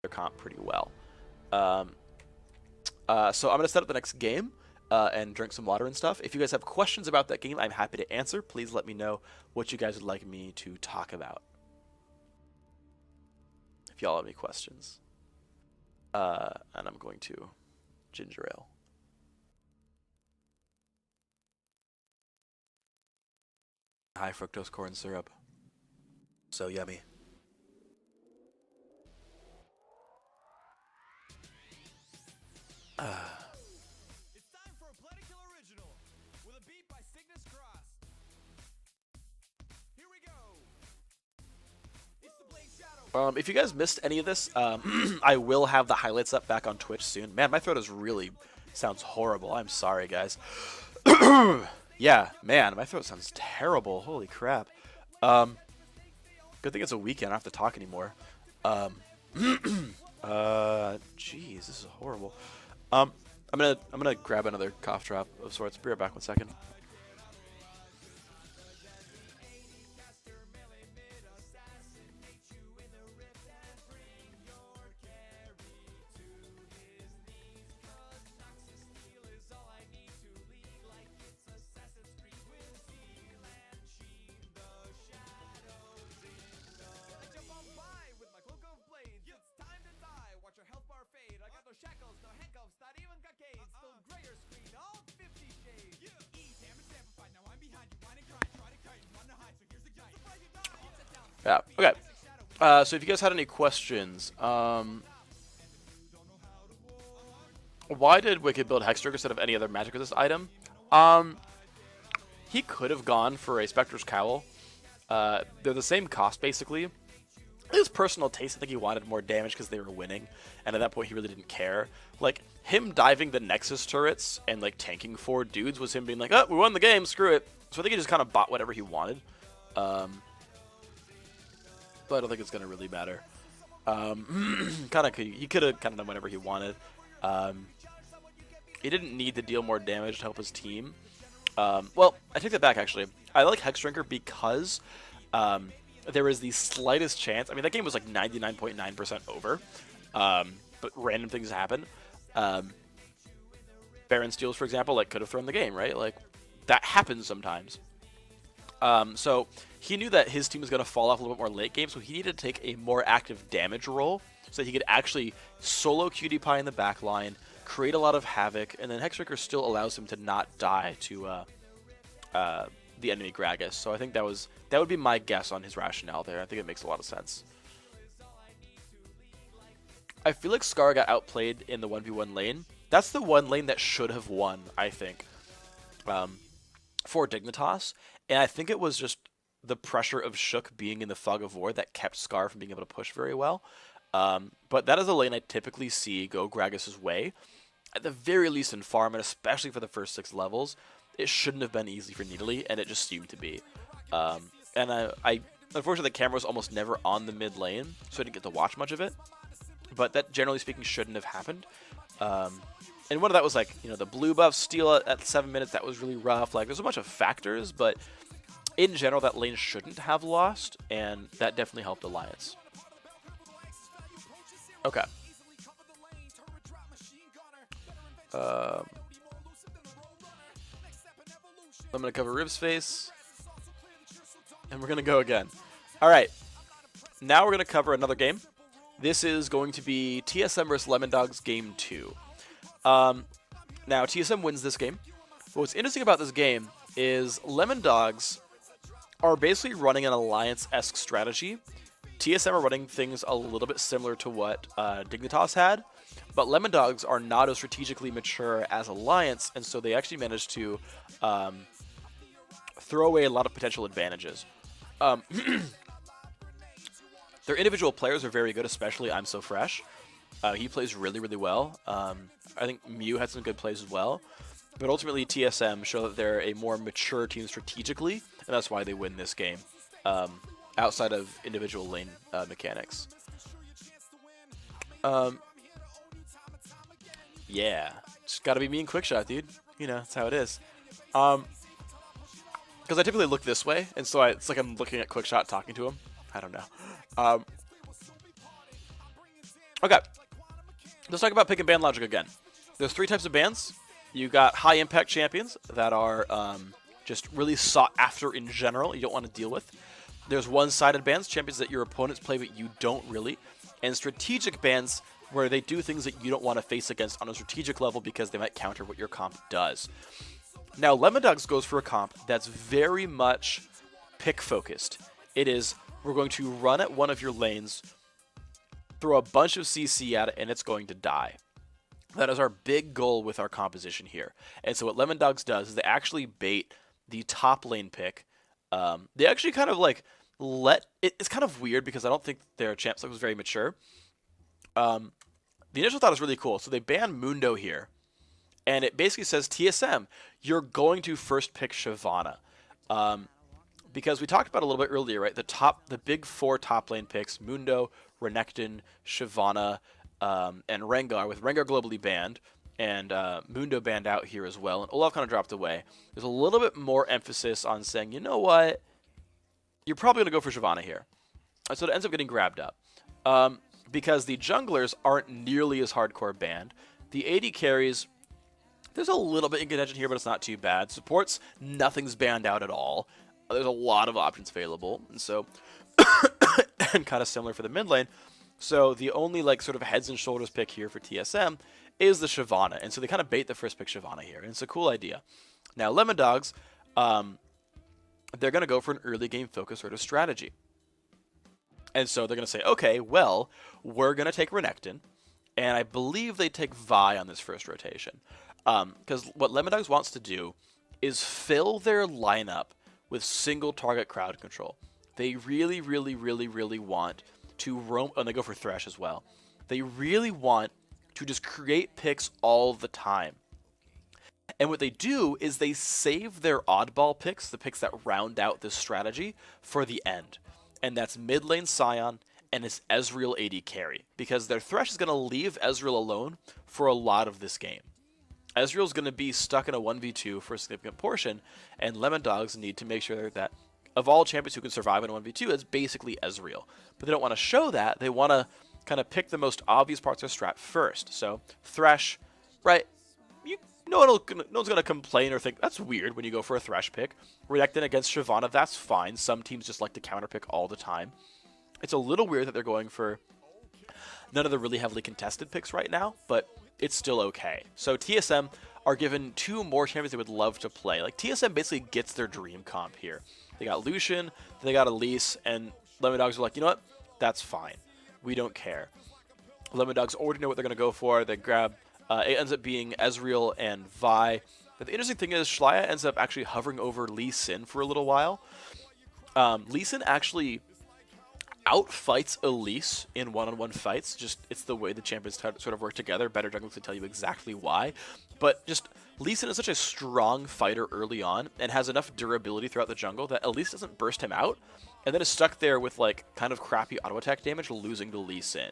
their comp pretty well. So I'm going to set up the next game and drink some water and stuff. If you guys have questions about that game, I'm happy to answer. Please let me know what you guys would like me to talk about. If y'all have any questions. And I'm going to ginger ale. High fructose corn syrup. So yummy. It's time for a Plenty Kill original with a beat by Cygnus Cross. Here we go. It's the Blade Shadow. If you guys missed any of this, I will have the highlights up back on Twitch soon. Man, my throat is really sounds horrible. I'm sorry, guys. Yeah, man, my throat sounds terrible. Holy crap. Good thing it's a weekend. I don't have to talk anymore. Jeez, this is horrible. I'm gonna grab another cough drop of sorts. Be right back 1 second. Shackles, no handcuffs, not even got cage. Still grayer screen, all 50 shades. Yeah. Ease, damage amplified. Now I'm behind you, whining, crying, try to cut you, run to hide. So here's the guy. Yeah. Okay. So if you guys had any questions, why did Wicked build Hextrigger instead of any other magic resist item? He could have gone for a Spectre's Cowl. They're the same cost basically. His personal taste, I think he wanted more damage because they were winning, and at that point he really didn't care. Like, him diving the Nexus turrets and like tanking 4 dudes was him being like, oh, we won the game, screw it. So I think he just kind of bought whatever he wanted. But I don't think it's going to really matter. He could have kind of done whatever he wanted. He didn't need to deal more damage to help his team. Well, I take that back actually. I like Hexdrinker because there is the slightest chance. I mean, that game was like 99.9% over, but random things happen. Baron steals, for example, like could have thrown the game, right? Like that happens sometimes. So he knew that his team was going to fall off a little bit more late game, so he needed to take a more active damage role so that he could actually solo Cutie Pie in the back line, create a lot of havoc, and then Hexdrinker still allows him to not die to the enemy Gragas. So I think that would be my guess on his rationale there. I think it makes a lot of sense. I feel like Scar got outplayed in the 1v1 lane. That's the one lane that should have won, I think, for Dignitas. And I think it was just the pressure of Shook being in the Fog of War that kept Scar from being able to push very well. But that is a lane I typically see go Gragas' way. At the very least in farm, and especially for the first 6 levels, it shouldn't have been easy for Nidalee, and it just seemed to be. And I unfortunately, the camera was almost never on the mid lane, so I didn't get to watch much of it. But that, generally speaking, shouldn't have happened. And one of that was like, you know, the blue buff steal at 7 minutes. That was really rough. Like, there's a bunch of factors, but in general, that lane shouldn't have lost, and that definitely helped Alliance. Okay. I'm going to cover Rib's face, and we're going to go again. All right. Now we're going to cover another game. This is going to be TSM versus Lemondogs Game 2. Now, TSM wins this game. But what's interesting about this game is Lemondogs are basically running an Alliance-esque strategy. TSM are running things a little bit similar to what Dignitas had, but Lemondogs are not as strategically mature as Alliance, and so they actually managed to throw away a lot of potential advantages. Their individual players are very good, especially I'm So Fresh. He plays really, really well. I think Mew had some good plays as well. But ultimately, TSM show that they're a more mature team strategically, and that's why they win this game, outside of individual lane mechanics. Yeah, just gotta be me and Quickshot, dude. You know, that's how it is. Because I typically look this way, and so it's like I'm looking at Quickshot talking to him. I don't know. Okay, let's talk about pick and ban logic again. There's 3 types of bans. You got high impact champions that are just really sought after in general. You don't want to deal with. There's one-sided bans, champions that your opponents play but you don't really. And strategic bans where they do things that you don't want to face against on a strategic level because they might counter what your comp does. Now, Lemondogs goes for a comp that's very much pick focused. It is, we're going to run at one of your lanes, throw a bunch of CC at it, and it's going to die. That is our big goal with our composition here. And so what Lemondogs does is they actually bait the top lane pick. They actually kind of like it's kind of weird because I don't think their champ select was very mature. The initial thought is really cool. So they ban Mundo here. And it basically says, TSM, you're going to first pick Shyvana. Because we talked about it a little bit earlier, right? The big 4 top lane picks, Mundo, Renekton, Shyvana, and Rengar, with Rengar globally banned, and Mundo banned out here as well, and Olaf kind of dropped away. There's a little bit more emphasis on saying, you know what? You're probably going to go for Shyvana here. And so it ends up getting grabbed up. Because the junglers aren't nearly as hardcore banned. The AD carries, there's a little bit in contention here, but it's not too bad. Supports, nothing's banned out at all. There's a lot of options available, and so and kind of similar for the mid lane. So the only like sort of heads and shoulders pick here for TSM is the Shyvana, and so they kind of bait the first pick Shyvana here, and it's a cool idea. Now Lemondogs, they're going to go for an early game focus sort of strategy, and so they're going to say, okay, well, we're going to take Renekton, and I believe they take Vi on this first rotation, because what Lemondogs wants to do is fill their lineup with single target crowd control. They really, really, really, really want to roam, and they go for Thresh as well. They really want to just create picks all the time. And what they do is they save their oddball picks, the picks that round out this strategy, for the end. And that's mid lane Sion and it's Ezreal AD carry, because their Thresh is going to leave Ezreal alone for a lot of this game. Ezreal's going to be stuck in a 1v2 for a significant portion, and Lemondogs need to make sure that of all champions who can survive in a 1v2, it's basically Ezreal. But they don't want to show that. They want to kind of pick the most obvious parts of their strat first. So Thresh, right? No one's going to complain or think, that's weird when you go for a Thresh pick. Renekton against Shyvana, that's fine. Some teams just like to counterpick all the time. It's a little weird that they're going for none of the really heavily contested picks right now, but it's still okay. So TSM are given 2 more champions they would love to play. Like, TSM basically gets their dream comp here. They got Lucian, they got Elise, and Lemondogs are like, you know what? That's fine. We don't care. Lemondogs already know what they're going to go for. They grab, it ends up being Ezreal and Vi. But the interesting thing is, Shlaya ends up actually hovering over Lee Sin for a little while. Lee Sin actually outfights Elise in one-on-one fights. Just, it's the way the champions sort of work together. Better junglers can tell you exactly why. But just, Lee Sin is such a strong fighter early on and has enough durability throughout the jungle that Elise doesn't burst him out and then is stuck there with like kind of crappy auto attack damage, losing to Lee Sin.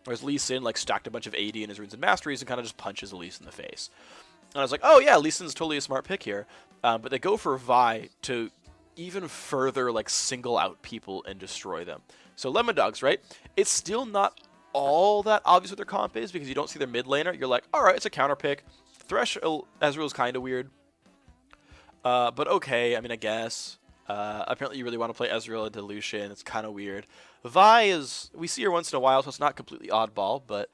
Whereas Lee Sin like stacked a bunch of AD in his runes and masteries and kind of just punches Elise in the face. And I was like, oh yeah, Lee Sin's totally a smart pick here. But they go for Vi to even further like single out people and destroy them. So Lemondogs, right? It's still not all that obvious what their comp is because you don't see their mid laner. You're like, all right, it's a counter pick. Thresh Ezreal is kind of weird. But okay, I mean, I guess. Apparently you really want to play Ezreal into Lucian. It's kind of weird. Vi is, we see her once in a while, so it's not completely oddball, but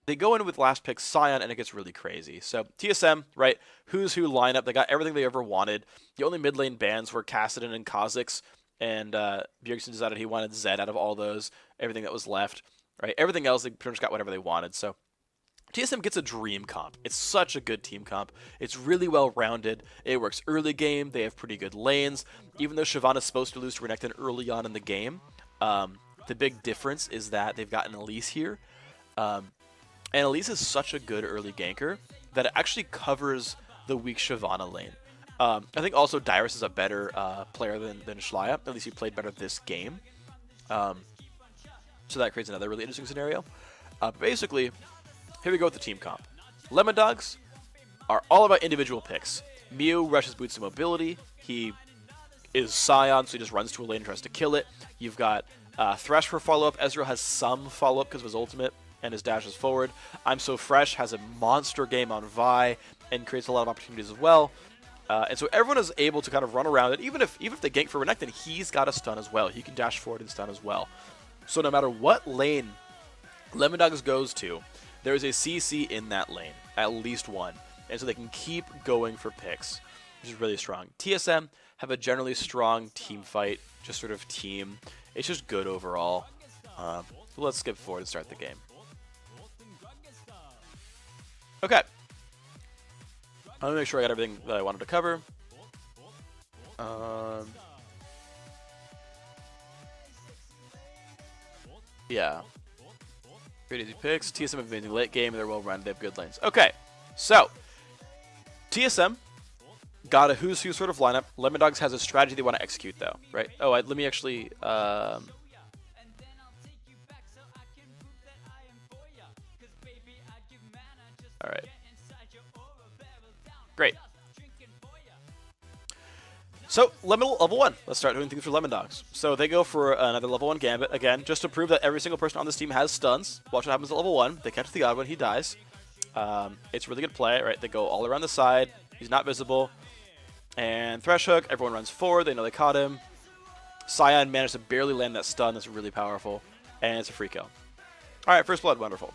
they go in with last pick Sion, and it gets really crazy. So TSM, right, who's who lineup. They got everything they ever wanted. The only mid lane bans were Kassadin and Kha'Zix, and Bjergsen decided he wanted Zed out of all those, everything that was left. Right, everything else, they pretty much got whatever they wanted. So TSM gets a dream comp. It's such a good team comp. It's really well rounded. It works early game. They have pretty good lanes. Even though Shyvana's supposed to lose to Renekton early on in the game, the big difference is that they've got an Elise here. And Elise is such a good early ganker that it actually covers the weak Shyvana lane. I think also Dyrus is a better player than Shlaya. At least he played better this game. So that creates another really interesting scenario. Basically, here we go with the team comp. Lemondogs are all about individual picks. Mew rushes boots to mobility. He is Sion, so he just runs to a lane and tries to kill it. You've got Thresh for follow-up. Ezreal has some follow-up because of his ultimate and his dash is forward. I'm So Fresh has a monster game on Vi and creates a lot of opportunities as well. And so everyone is able to kind of run around it. Even if they gank for Renekton, he's got a stun as well. He can dash forward and stun as well. So no matter what lane Lemondogs goes to, there is a CC in that lane, at least one. And so they can keep going for picks, which is really strong. TSM have a generally strong team fight, just sort of team. It's just good overall. So let's skip forward and start the game. Okay. I'm going to make sure I got everything that I wanted to cover. Yeah. Great easy picks. TSM have amazing late game. They're well run. They have good lanes. Okay. So, TSM got a who's who sort of lineup. Lemondogs has a strategy they want to execute, though, right? Oh, let me actually... All right. Great. So, level 1. Let's start doing things for Lemondogs. So they go for another level 1 Gambit, again, just to prove that every single person on this team has stuns. Watch what happens at level 1. They catch the odd one, he dies. It's a really good play, right? They go all around the side. He's not visible. And Thresh Hook, everyone runs forward. They know they caught him. Scion managed to barely land that stun. That's really powerful. And it's a free kill. All right, first blood, wonderful.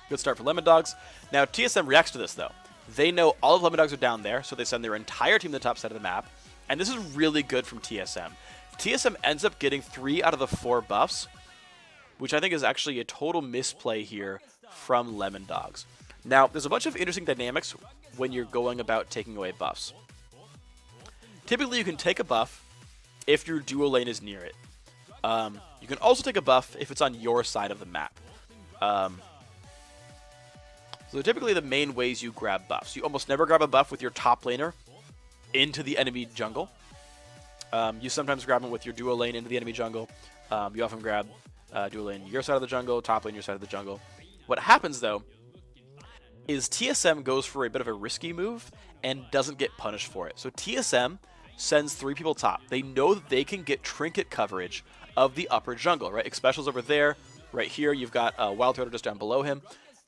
Good start for Lemondogs. Now, TSM reacts to this, though. They know all of Lemondogs are down there, so they send their entire team to the top side of the map. And this is really good from TSM. TSM ends up getting 3 out of the 4 buffs, which I think is actually a total misplay here from Lemondogs. Now, there's a bunch of interesting dynamics when you're going about taking away buffs. Typically, you can take a buff if your duo lane is near it. You can also take a buff if it's on your side of the map. So typically the main ways you grab buffs. You almost never grab a buff with your top laner into the enemy jungle. You sometimes grab them with your duo lane into the enemy jungle. You often grab duo lane your side of the jungle, top lane your side of the jungle. What happens, though, is TSM goes for a bit of a risky move and doesn't get punished for it. So TSM sends 3 people top. They know that they can get trinket coverage of the upper jungle, right? Xpecial's over there. Right here, you've got Wild Turtle just down below him.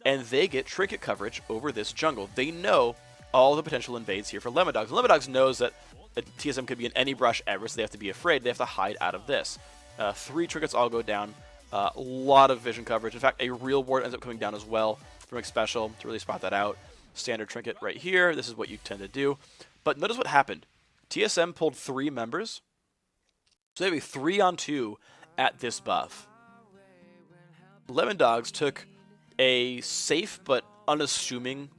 And they get trinket coverage over this jungle. They know all the potential invades here for Lemondogs. Lemondogs knows that TSM could be in any brush ever, so they have to be afraid. They have to hide out of this. 3 trinkets all go down. A lot of vision coverage. In fact, a real ward ends up coming down as well from Xpecial to really spot that out. Standard trinket right here. This is what you tend to do. But notice what happened. TSM pulled 3 members. So they have a 3-on-2 at this buff. Lemondogs took a safe but unassuming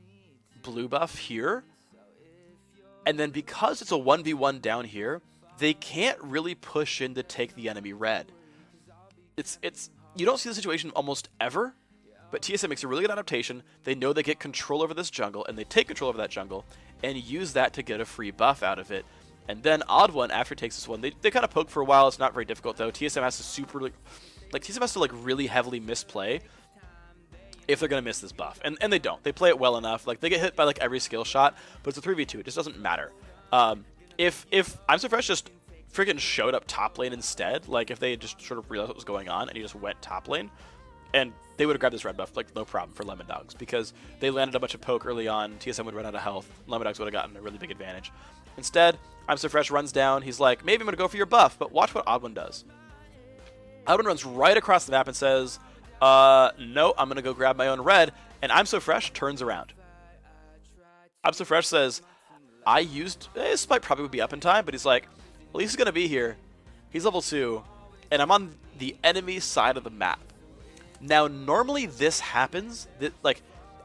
blue buff here, and then because it's a 1v1 down here, they can't really push in to take the enemy red. It's you don't see the situation almost ever, but TSM makes a really good adaptation. They know they get control over this jungle, and they take control over that jungle and use that to get a free buff out of it. And then Odd One, after it takes this one, they kind of poke for a while. It's not very difficult, though. TSM has to TSM has to really heavily misplay if they're going to miss this buff. And they don't. They play it well enough. They get hit by every skill shot, but it's a 3v2. It just doesn't matter. If I'm So Fresh just freaking showed up top lane instead, if they had just sort of realized what was going on and he just went top lane, and they would have grabbed this red buff, no problem for Lemondogs, because they landed a bunch of poke early on. TSM would run out of health. Lemondogs would have gotten a really big advantage. Instead, I'm So Fresh runs down. He's like, maybe I'm going to go for your buff, but watch what Odd One does. Odd One runs right across the map and says, no, I'm going to go grab my own red, and I'm So Fresh turns around. I'm So Fresh says, this might probably be up in time, but he's like, at least he's going to be here. He's level 2, and I'm on the enemy side of the map. Now, normally this happens,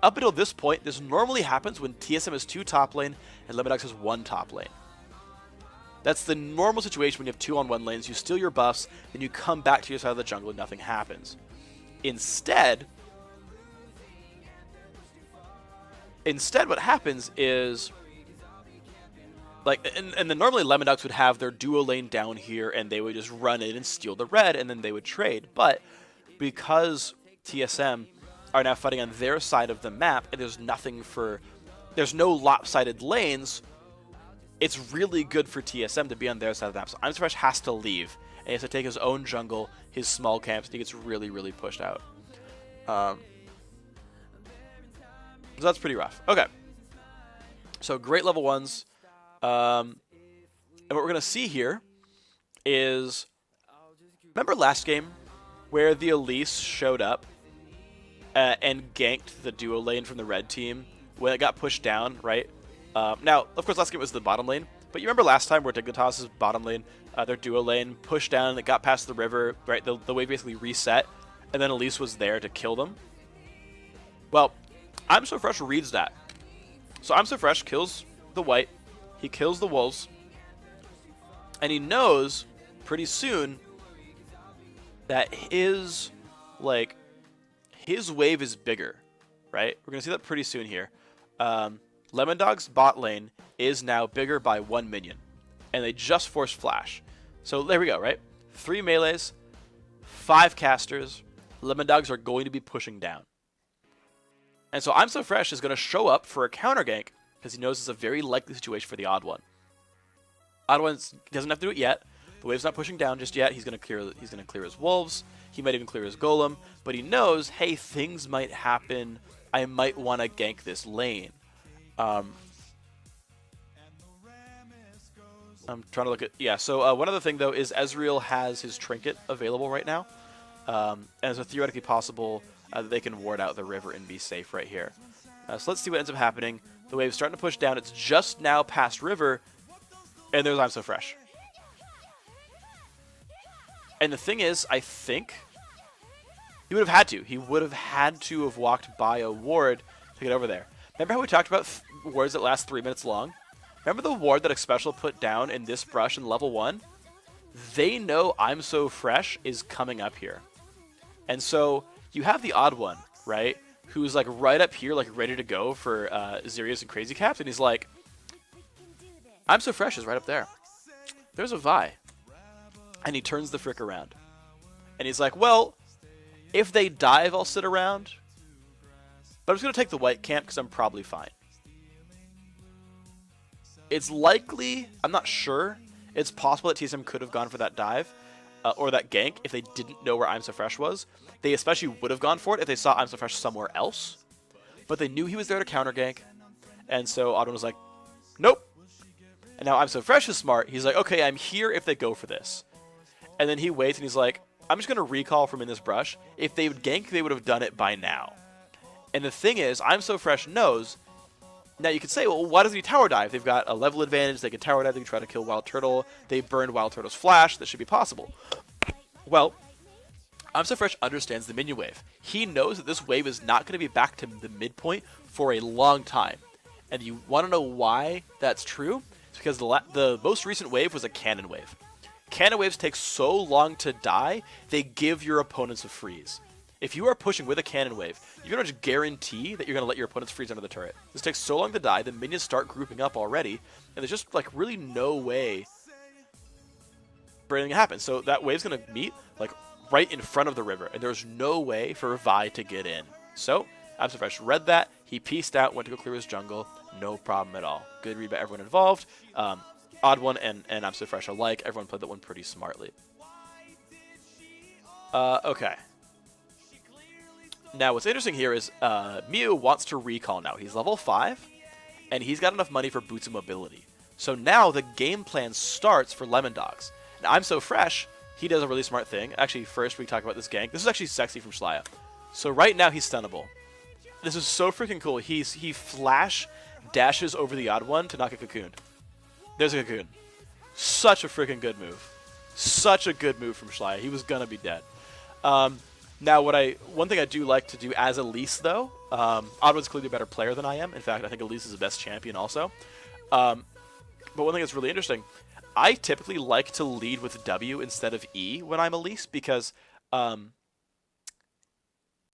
up until this point, this normally happens when TSM has 2 top lane and Lemondogs has 1 top lane. That's the normal situation when you have 2-on-1 lanes. You steal your buffs, then you come back to your side of the jungle and nothing happens. Instead, what happens is, and then normally Lemondogs would have their duo lane down here, and they would just run in and steal the red, and then they would trade. But because TSM are now fighting on their side of the map, and there's no lopsided lanes, it's really good for TSM to be on their side of the map. So I'm So Fresh has to leave he has to take his own jungle, his small camps, and he gets really, really pushed out. So that's pretty rough. Okay. So great level 1s. And what we're going to see here is, remember last game where the Elise showed up and ganked the duo lane from the red team when it got pushed down, right? Now, of course, last game was the bottom lane, but you remember last time where Dignitas' bottom lane, their duo lane, pushed down and it got past the river, right? The wave basically reset, and then Elise was there to kill them. Well, I'm So Fresh reads that. So I'm So Fresh kills the white, he kills the wolves, and he knows pretty soon that his wave is bigger, right? We're going to see that pretty soon here. Lemondogs' bot lane is now bigger by 1 minion, and they just forced Flash. So there we go, right? 3 melees, 5 casters. Lemondogs are going to be pushing down. And so I'm So Fresh is going to show up for a counter gank because he knows it's a very likely situation for the Odd One. Odd One doesn't have to do it yet. The wave's not pushing down just yet. He's going to clear his wolves. He might even clear his golem, but he knows, hey, things might happen. I might want to gank this lane. I'm trying to look at... Yeah, so one other thing, though, is Ezreal has his trinket available right now. And so theoretically possible that they can ward out the river and be safe right here. So let's see what ends up happening. The wave's starting to push down. It's just now past river, and there's I'm So Fresh. And the thing is, I think he would have had to. He would have had to have walked by a ward to get over there. Remember how we talked about wards that last 3 minutes long? Remember the ward that Xpecial put down in this brush in level 1? They know I'm So Fresh is coming up here. And so you have the Odd One, right? Who's like right up here, like ready to go for Xerius and Crazy Caps. And he's like, I'm So Fresh is right up there. There's a Vi. And he turns the Phreak around. And he's like, well, if they dive, I'll sit around. But I'm just going to take the white camp because I'm probably fine. It's likely, I'm not sure, it's possible that TSM could have gone for that dive or that gank if they didn't know where I'm So Fresh was. They especially would have gone for it if they saw I'm So Fresh somewhere else. But they knew he was there to counter gank. And so Audun was like, nope. And now I'm So Fresh is smart. He's like, okay, I'm here if they go for this. And then he waits and he's like, I'm just going to recall from in this brush. If they would gank, they would have done it by now. And the thing is, I'm So Fresh knows. Now you could say, well, why doesn't he tower dive? They've got a level advantage. They can tower dive. They can try to kill Wild Turtle. They burned Wild Turtle's flash. That should be possible. Well, I'm So Fresh understands the minion wave. He knows that this wave is not going to be back to the midpoint for a long time. And you want to know why that's true? It's because the most recent wave was a cannon wave. Cannon waves take so long to die, they give your opponents a freeze. If you are pushing with a cannon wave, you're going to guarantee that you're going to let your opponents freeze under the turret. This takes so long to die, the minions start grouping up already, and there's just like really no way for anything to happen. So that wave's going to meet like right in front of the river, and there's no way for Vi to get in. So I'm So Fresh read that, he pieced out, went to go clear his jungle, no problem at all. Good read by everyone involved. Odd One and I'm So Fresh alike. Everyone played that one pretty smartly. Okay. Now, what's interesting here is Mew wants to recall now. He's level 5, and he's got enough money for boots and mobility. So now the game plan starts for Lemondogs. Now, I'm So Fresh, he does a really smart thing. Actually, first we talk about this gank. This is actually sexy from Schleia. So right now he's stunnable. This is so freaking cool. He flash dashes over the Odd One to knock a cocoon. There's a cocoon. Such a freaking good move. Such a good move from Schleia. He was gonna be dead. Now, one thing I do like to do as Elise, though, Oddwood's clearly a better player than I am. In fact, I think Elise is the best champion also. But one thing that's really interesting, I typically like to lead with W instead of E when I'm Elise because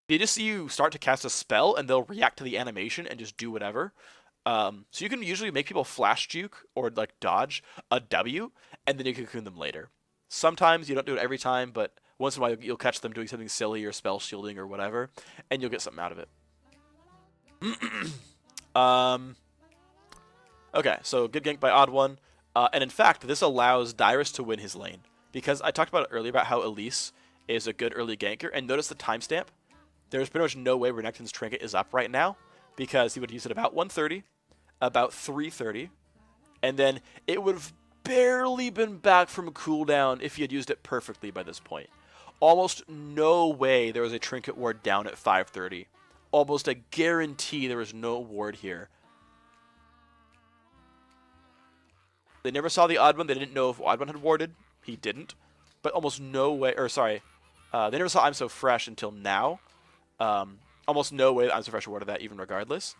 they just see you start to cast a spell and they'll react to the animation and just do whatever. So you can usually make people flash juke or like dodge a W, and then you can cocoon them later. Sometimes you don't do it every time, but once in a while you'll catch them doing something silly or spell shielding or whatever, and you'll get something out of it. Okay, so good gank by Odd One. And in fact, this allows Dyrus to win his lane. because I talked about it earlier about how Elise is a good early ganker, and notice the timestamp. There's pretty much no way Renekton's Trinket is up right now, because he would use it about 1:30, about 3:30, and then it would have barely been back from cooldown if he had used it perfectly by this point. Almost no way there was a Trinket ward down at 5:30. Almost a guarantee there was no ward here. They never saw the odd one. They didn't know if odd one had warded. He didn't. But almost no way, or sorry, they never saw I'm So Fresh until now. Almost no way that I'm So Fresh warded that even regardless.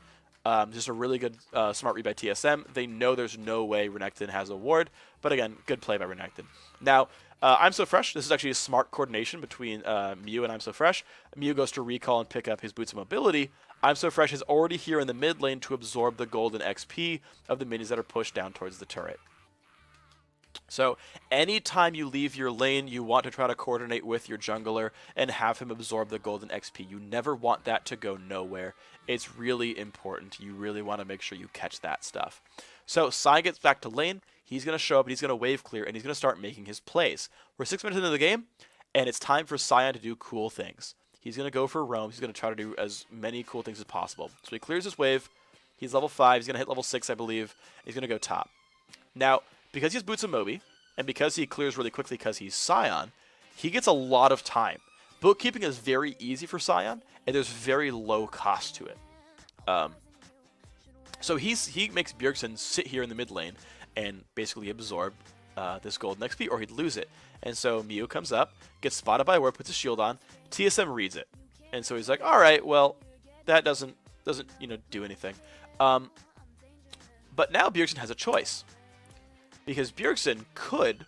Just a really good smart read by TSM. They know there's no way Renekton has a ward, but again, good play by Renekton. Now, I'm So Fresh, this is actually a smart coordination between Mew and I'm So Fresh. Mew goes to recall and pick up his Boots of Mobility. I'm So Fresh is already here in the mid lane to absorb the golden XP of the minions that are pushed down towards the turret. So anytime you leave your lane, you want to try to coordinate with your jungler and have him absorb the golden XP. You never want that to go nowhere. It's really important. You really want to make sure you catch that stuff. So Sion gets back to lane. He's going to show up and he's going to wave clear and he's going to start making his plays. We're 6 minutes into the game and it's time for Sion to do cool things. He's going to go for roams. He's going to try to do as many cool things as possible. So he clears his wave. He's level 5. He's going to hit level 6, I believe. He's going to go top. Now, because he has Boots of Mobi, and because he clears really quickly because he's Sion, he gets a lot of time. Bookkeeping is very easy for Sion, and there's very low cost to it. So he makes Bjergsen sit here in the mid lane and basically absorb this golden XP, or he'd lose it. And so Mew comes up, gets spotted by a ward, puts his shield on. TSM reads it, and so he's like, "All right, well, that doesn't do anything." But now Bjergsen has a choice. Because Bjergsen could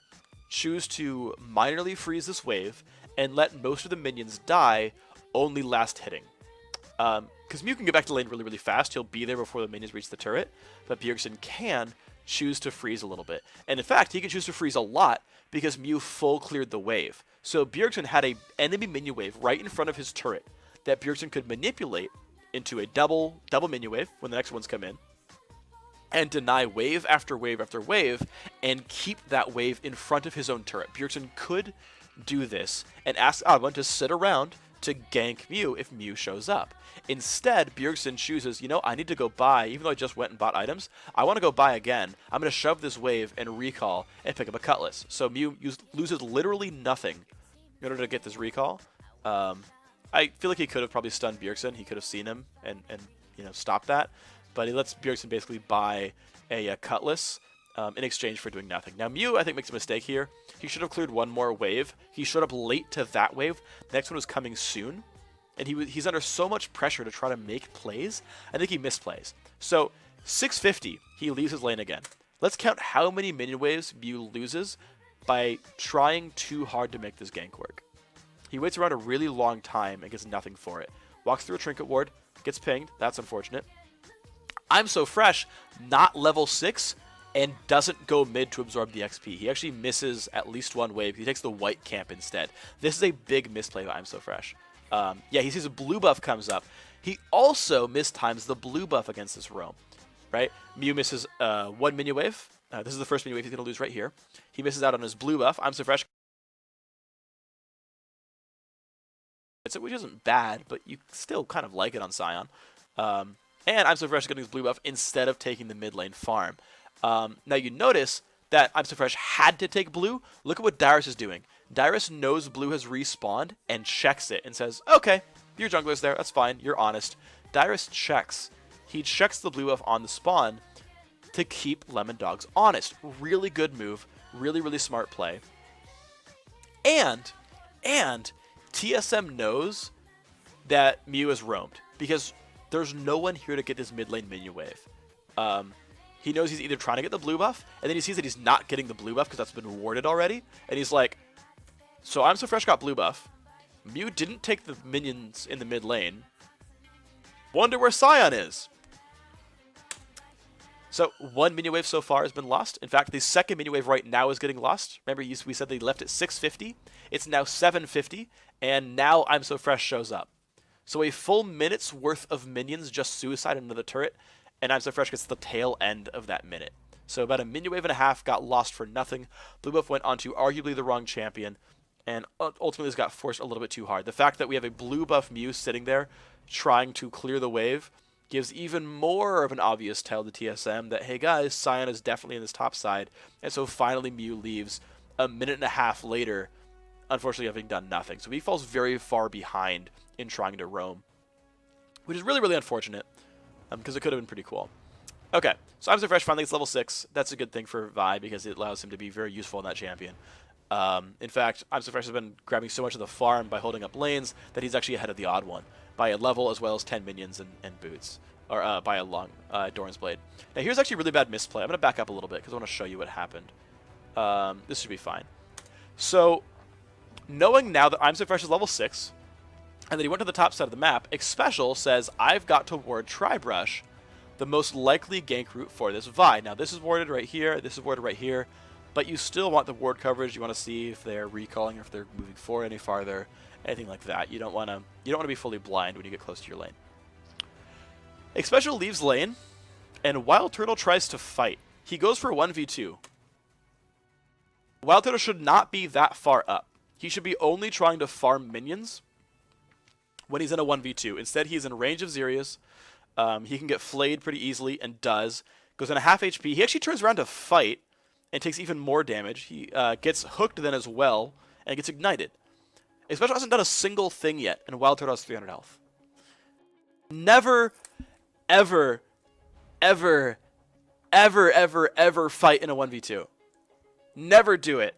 choose to minorly freeze this wave and let most of the minions die only last hitting. Because Mew can get back to lane really, really fast. He'll be there before the minions reach the turret. But Bjergsen can choose to freeze a little bit. And in fact, he can choose to freeze a lot because Mew full cleared the wave. So Bjergsen had an enemy minion wave right in front of his turret that Bjergsen could manipulate into a double minion wave when the next ones come in, and deny wave after wave after wave, and keep that wave in front of his own turret. Bjergsen could do this and ask Adwan to sit around to gank Mew if Mew shows up. Instead, Bjergsen chooses, I need to go buy, even though I just went and bought items, I want to go buy again. I'm going to shove this wave and recall and pick up a Cutlass. So Mew loses literally nothing in order to get this recall. I feel like he could have probably stunned Bjergsen. He could have seen him and stopped that. But he lets Bjergsen basically buy a Cutlass in exchange for doing nothing. Now, Mew, I think, makes a mistake here. He should have cleared one more wave. He showed up late to that wave. The next one was coming soon. And he's under so much pressure to try to make plays. I think he misplays. So, 650, he leaves his lane again. Let's count how many minion waves Mew loses by trying too hard to make this gank work. He waits around a really long time and gets nothing for it. Walks through a trinket ward, gets pinged. That's unfortunate. I'm So Fresh, not level 6, and doesn't go mid to absorb the XP. He actually misses at least one wave. He takes the white camp instead. This is a big misplay by I'm So Fresh. He sees a blue buff comes up. He also mistimes the blue buff against this roam, right? Mew misses one minion wave. This is the first minion wave he's going to lose right here. He misses out on his blue buff. I'm So Fresh, which isn't bad, but you still kind of like it on Sion. And I'm So Fresh is getting his blue buff instead of taking the mid lane farm. Now you notice that I'm So Fresh had to take blue. Look at what Darius is doing. Darius knows blue has respawned and checks it and says, okay, your jungler's there. That's fine. You're honest. Darius checks. He checks the blue buff on the spawn to keep Lemondogs honest. Really good move. Really, really smart play. And TSM knows that Mew is roamed because there's no one here to get this mid lane minion wave. He knows he's either trying to get the blue buff, and then he sees that he's not getting the blue buff because that's been warded already, and he's like, so I'm So Fresh got blue buff. Mew didn't take the minions in the mid lane. Wonder where Sion is. So one minion wave so far has been lost. In fact, the second minion wave right now is getting lost. Remember, we said they left at 650. It's now 750, and now I'm So Fresh shows up. So a full minute's worth of minions just suicide into the turret, and I'm So Fresh gets the tail end of that minute. So about a minion wave and a half got lost for nothing. Blue buff went onto arguably the wrong champion, and ultimately this got forced a little bit too hard. The fact that we have a blue buff Mew sitting there trying to clear the wave gives even more of an obvious tell to TSM that, hey guys, Sion is definitely in this top side. And so finally Mew leaves a minute and a half later, unfortunately having done nothing. So he falls very far behind in trying to roam, which is really, really unfortunate, because it could have been pretty cool. Okay, so I'm So Fresh finally gets level 6. That's a good thing for Vi because it allows him to be very useful in that champion. In fact, I'm So Fresh has been grabbing so much of the farm by holding up lanes that he's actually ahead of the odd one by a level as well as 10 minions and boots, or by a long Doran's Blade. Now here's actually a really bad misplay. I'm going to back up a little bit because I want to show you what happened. This should be fine. So, knowing now that I'm So Fresh is level 6, and then he went to the top side of the map, Xpecial says, I've got to ward Tribrush, the most likely gank route for this Vi. Now this is warded right here, this is warded right here, but you still want the ward coverage. You want to see if they're recalling or if they're moving forward any farther, anything like that. You don't want to be fully blind when you get close to your lane. Xpecial leaves lane, and Wild Turtle tries to fight. He goes for 1v2. Wild Turtle should not be that far up. He should be only trying to farm minions when he's in a 1v2. Instead, he's in range of Xerius. He can get flayed pretty easily and does. Goes in a half HP. He actually turns around to fight and takes even more damage. He gets hooked then as well and gets ignited. Xpecial hasn't done a single thing yet, and Wild Turtle has 300 health. Never, ever, ever, ever, ever, ever fight in a 1v2. Never do it.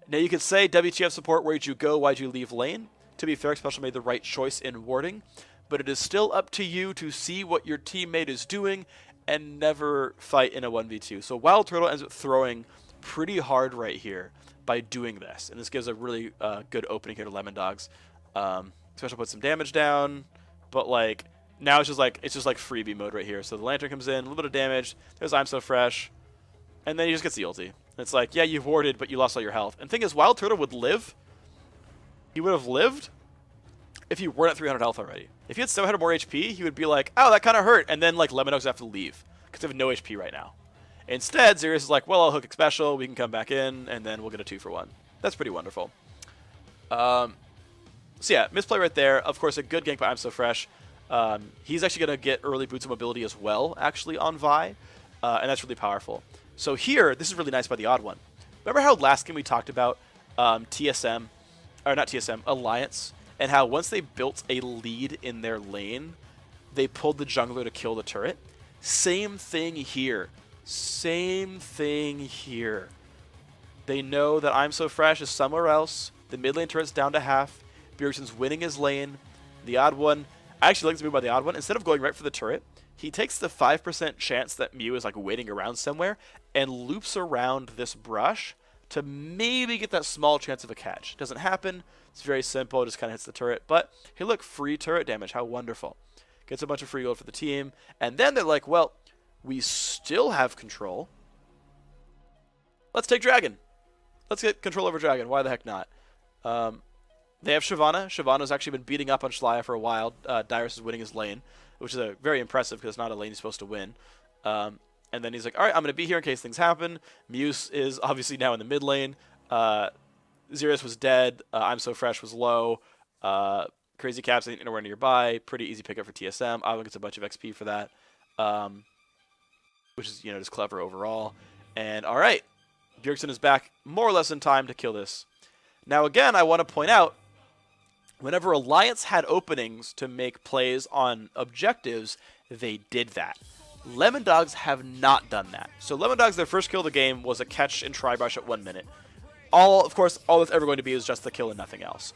Now you could say, WTF support, where'd you go? Why'd you leave lane? To be fair, Xpecial made the right choice in warding, but it is still up to you to see what your teammate is doing and never fight in a 1v2. So Wild Turtle ends up throwing pretty hard right here by doing this, and this gives a really good opening here to Lemondogs. Xpecial puts some damage down, but like now it's just like freebie mode right here. So the Lantern comes in, a little bit of damage. There's I'm So Fresh, and then he just gets the ulti. It's like, yeah, you've warded, but you lost all your health. And the thing is, Wild Turtle would live. He would have lived if he weren't at 300 health already. If he had 700 more HP, he would be like, oh, that kind of hurt. And then, like, Lemondogs have to leave because they have no HP right now. Instead, Xerius is like, well, I'll hook Xpecial. We can come back in, and then we'll get a 2-for-1. That's pretty wonderful. So, yeah, misplay right there. Of course, a good gank by I'm So Fresh. He's actually going to get early boots of mobility as well, actually, on Vi. And that's really powerful. So here, this is really nice by the odd one. Remember how last game we talked about TSM, or not TSM, Alliance, and how once they built a lead in their lane, they pulled the jungler to kill the turret? Same thing here. Same thing here. They know that I'm So Fresh is somewhere else. The mid lane turret's down to half. Bjergsen's winning his lane. The odd one, I actually like this move by the odd one. Instead of going right for the turret, he takes the 5% chance that Mew is like waiting around somewhere and loops around this brush to maybe get that small chance of a catch. Doesn't happen. It's very simple. It just kind of hits the turret. But hey, look, free turret damage. How wonderful. Gets a bunch of free gold for the team. And then they're like, well, we still have control. Let's take Dragon. Let's get control over Dragon. Why the heck not? They have Shyvana. Shyvana's actually been beating up on Shlaya for a while. Dyrus is winning his lane, which is very impressive because it's not a lane he's supposed to win. And then he's like, all right, I'm going to be here in case things happen. Muse is obviously now in the mid lane. Xerius was dead. I'm So Fresh was low. Crazy Caps ain't anywhere nearby. Pretty easy pickup for TSM. Ivan gets a bunch of XP for that, which is, just clever overall. And all right, Bjergsen is back more or less in time to kill this. Now, again, I want to point out, whenever Alliance had openings to make plays on objectives, they did that. Lemondogs have not done that. So Lemondogs, their first kill of the game was a catch and Tribrush at 1 minute. Of course, all that's ever going to be is just the kill and nothing else.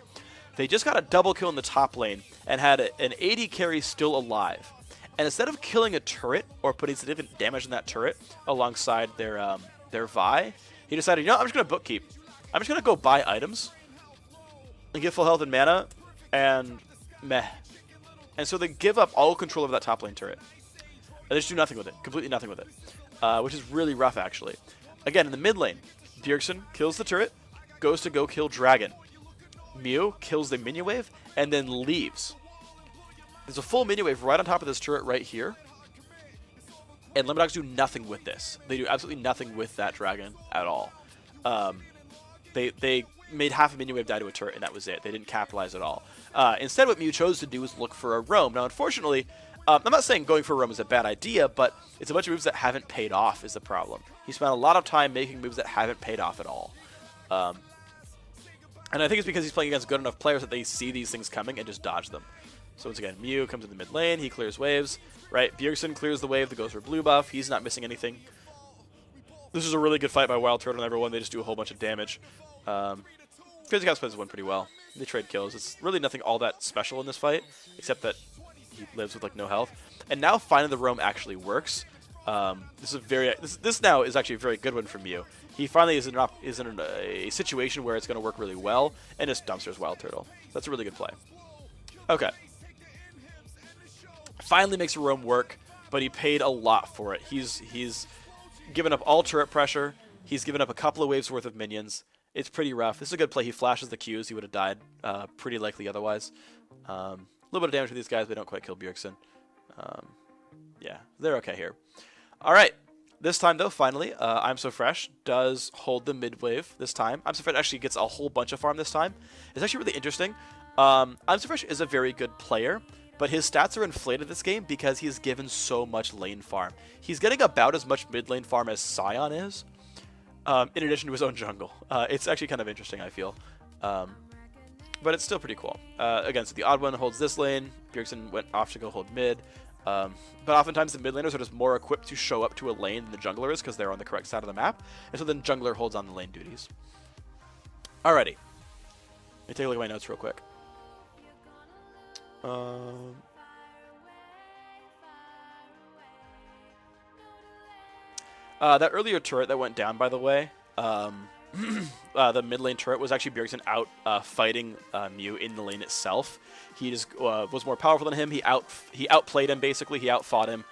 They just got a double kill in the top lane and had an 80 carry still alive. And instead of killing a turret or putting significant damage in that turret alongside their Vi, he decided, I'm just going to bookkeep. I'm just going to go buy items and get full health and mana, and meh. And so they give up all control over that top lane turret. And they just do nothing with it. Completely nothing with it. Which is really rough, actually. Again, in the mid lane, Bjergsen kills the turret, goes to go kill Dragon. Mew kills the minion wave, and then leaves. There's a full minion wave right on top of this turret right here. And Lemondogs do nothing with this. They do absolutely nothing with that dragon at all. They made half a minion wave die to a turret, and that was it. They didn't capitalize at all. Instead, what Mew chose to do was look for a roam. Now, unfortunately, I'm not saying going for a roam is a bad idea, but it's a bunch of moves that haven't paid off is the problem. He spent a lot of time making moves that haven't paid off at all. And I think it's because he's playing against good enough players that they see these things coming and just dodge them. So once again, Mew comes in the mid lane, he clears waves, right? Bjergsen clears the wave that goes for blue buff, he's not missing anything. This is a really good fight by Wild Turtle and everyone, they just do a whole bunch of damage. Crazy Cows plays this one pretty well. They trade kills. It's really nothing all that special in this fight, except that he lives with like no health. And now finally the roam actually works. This now is actually a very good one for Mew. He finally is in a situation where it's going to work really well, and just dumpsters Wild Turtle. That's a really good play. Okay. Finally makes a roam work, but he paid a lot for it. He's given up all turret pressure. He's given up a couple of waves worth of minions. It's pretty rough. This is a good play. He flashes the Qs. He would have died pretty likely otherwise. A little bit of damage to these guys, but they don't quite kill Bjergsen. Yeah, they're okay here. All right. This time, though, finally, I'm So Fresh does hold the mid wave this time. I'm So Fresh actually gets a whole bunch of farm this time. It's actually really interesting. I'm So Fresh is a very good player, but his stats are inflated this game because he's given so much lane farm. He's getting about as much mid lane farm as Scion is, in addition to his own jungle. It's actually kind of interesting, I feel. But it's still pretty cool. Again, so the odd one holds this lane. Bjergsen went off to go hold mid. But oftentimes the mid laners are just more equipped to show up to a lane than the jungler is because they're on the correct side of the map. And so then jungler holds on the lane duties. Alrighty. Let me take a look at my notes real quick. That earlier turret that went down, by the way, the mid lane turret was actually Bjergsen out fighting Mew in the lane itself. He just was more powerful than him. He outplayed him basically. He outfought him,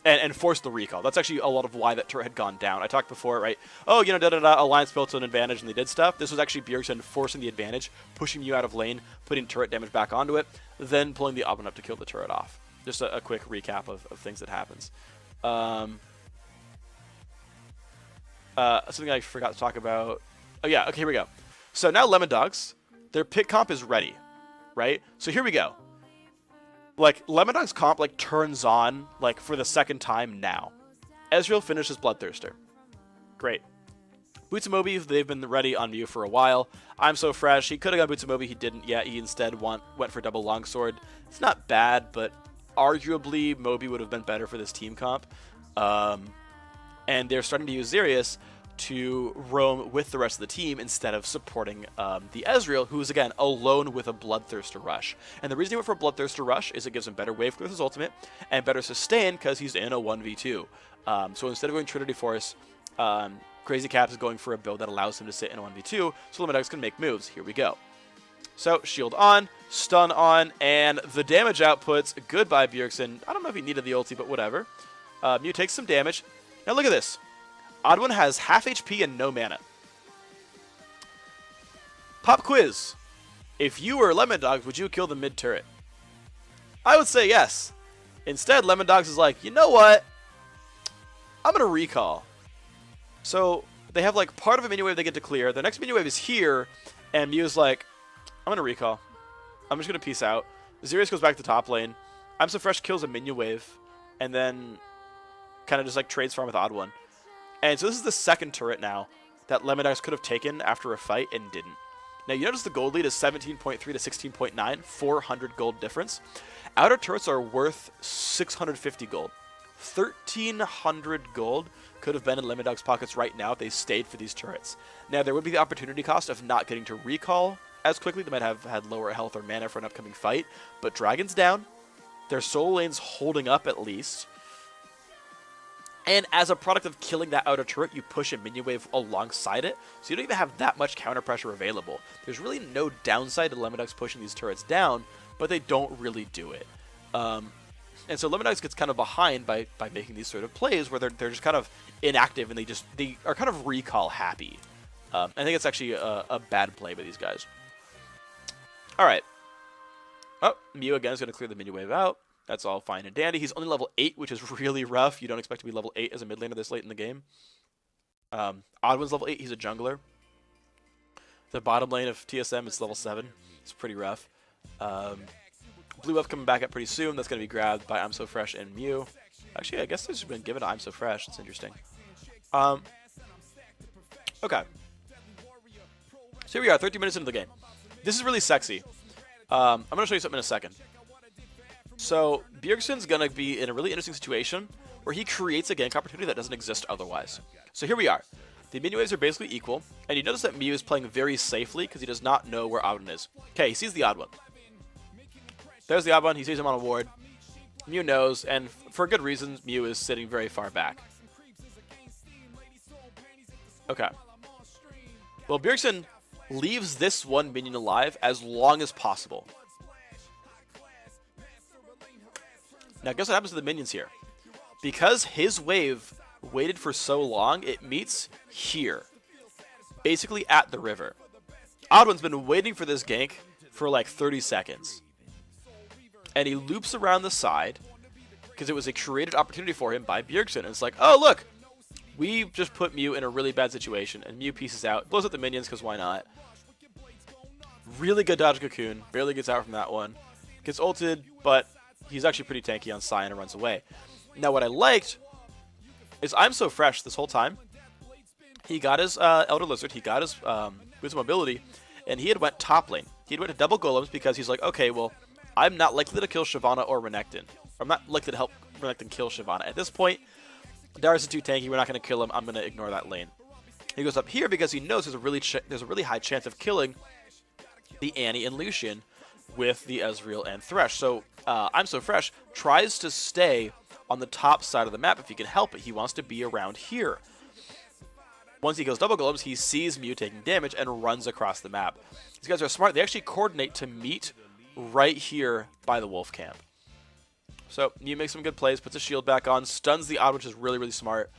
and forced the recall. That's actually a lot of why that turret had gone down. I talked before, right? Oh, you know, Alliance built an advantage and they did stuff. This was actually Bjergsen forcing the advantage, pushing Mew out of lane, putting turret damage back onto it, then pulling the Oven up to kill the turret off. Just a quick recap of things that happens. Something I forgot to talk about. Oh yeah, okay, here we go. So now Lemondogs, their pick comp is ready, right? So here we go. Like, Lemondogs comp, like, turns on, like, for the second time now. Ezreal finishes Bloodthirster. Great. Butsumobi, they've been ready on Mew for a while. I'm So Fresh. He could have gone Butsumobi. He didn't yet. He instead went for double longsword. It's not bad, but arguably Moby would have been better for this team comp. And they're starting to use Xerius to roam with the rest of the team instead of supporting the Ezreal, who's, again, alone with a Bloodthirster Rush. And the reason he went for a Bloodthirster Rush is it gives him better wave clear with his ultimate and better sustain because he's in a 1v2. So instead of going Trinity Force, Crazy Caps is going for a build that allows him to sit in a 1v2, so Lemondogs can make moves. Here we go. So, shield on, stun on, and the damage outputs. Goodbye, Bjergsen. I don't know if he needed the ulti, but whatever. Mew takes some damage. Now look at this. Oddone has half HP and no mana. Pop quiz. If you were Lemondogs, would you kill the mid turret? I would say yes. Instead, Lemondogs is like, you know what? I'm going to recall. So they have like part of a minion wave they get to clear. The next minion wave is here, and Mew's like, I'm going to recall. I'm just going to peace out. Xerius goes back to top lane. I'm So Fresh kills a minion wave, and then kind of just like trades farm with Oddone. And so this is the second turret now that Lemondogs could have taken after a fight and didn't. Now you notice the gold lead is 17.3 to 16.9, 400 gold difference. Outer turrets are worth 650 gold. 1,300 gold could have been in Lemondogs' pockets right now if they stayed for these turrets. Now there would be the opportunity cost of not getting to recall as quickly. They might have had lower health or mana for an upcoming fight, but Dragon's down. Their soul lane's holding up at least. And as a product of killing that outer turret, you push a minion wave alongside it, so you don't even have that much counter pressure available. There's really no downside to Lemondogs pushing these turrets down, but they don't really do it. And so Lemondogs gets kind of behind by making these sort of plays where they're just kind of inactive and they are kind of recall happy. I think it's actually a bad play by these guys. All right. Oh, Mew again is going to clear the minion wave out. That's all fine and dandy. He's only level 8, which is really rough. You don't expect to be level 8 as a mid laner this late in the game. Oddwin's level 8. He's a jungler. The bottom lane of TSM is level 7. It's pretty rough. Blue buff coming back up pretty soon. That's going to be grabbed by I'm So Fresh and Mew. Actually, I guess this has been given to I'm So Fresh. That's interesting. Okay. So here we are, 13 minutes into the game. This is really sexy. I'm going to show you something in a second. So Bjergsen's going to be in a really interesting situation where he creates a gank opportunity that doesn't exist otherwise. So here we are. The minion waves are basically equal, and you notice that Mew is playing very safely because he does not know where Oddwin is. Okay, he sees the odd one. There's the odd one. He sees him on a ward. Mew knows, and for good reasons, Mew is sitting very far back. Okay. Well, Bjergsen leaves this one minion alive as long as possible. Now, guess what happens to the minions here? Because his wave waited for so long, it meets here. Basically at the river. Oddwin's been waiting for this gank for like 30 seconds. And he loops around the side because it was a created opportunity for him by Bjergsen. And it's like, oh, look, we just put Mew in a really bad situation. And Mew pieces out, blows up the minions because why not? Really good dodge cocoon. Barely gets out from that one. Gets ulted, but he's actually pretty tanky on Sion and runs away. Now, what I liked is I'm So Fresh this whole time. He got his Elder Lizard. He got his boost of mobility. And he had went top lane. He had went to double golems because he's like, okay, well, I'm not likely to kill Shyvana or Renekton. I'm not likely to help Renekton kill Shyvana. At this point, Darius is too tanky. We're not going to kill him. I'm going to ignore that lane. He goes up here because he knows there's a really high chance of killing the Annie and Lucian with the Ezreal and Thresh. So I'm So Fresh tries to stay on the top side of the map if he can help it. He wants to be around here. Once he goes double golems, he sees Mew taking damage and runs across the map. These guys are smart. They actually coordinate to meet right here by the wolf camp. So Mew makes some good plays, puts his shield back on, stuns the odd, which is really, really smart.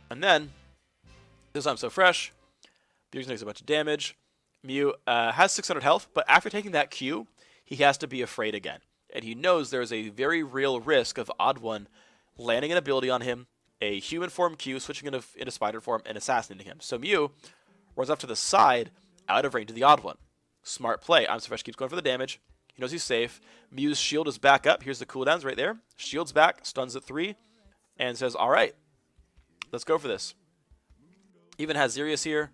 And then, this I'm So Fresh. Bjergsen takes a bunch of damage. Mew has 600 health, but after taking that Q, he has to be afraid again. And he knows there's a very real risk of Odd One landing an ability on him, a human form Q, switching into spider form, and assassinating him. So Mew runs off to the side, out of range of the Odd One. Smart play. I'm So Fresh keeps going for the damage. He knows he's safe. Mew's shield is back up. Here's the cooldowns right there. Shield's back, stuns at 3, and says, all right, let's go for this. Even has Xerius here.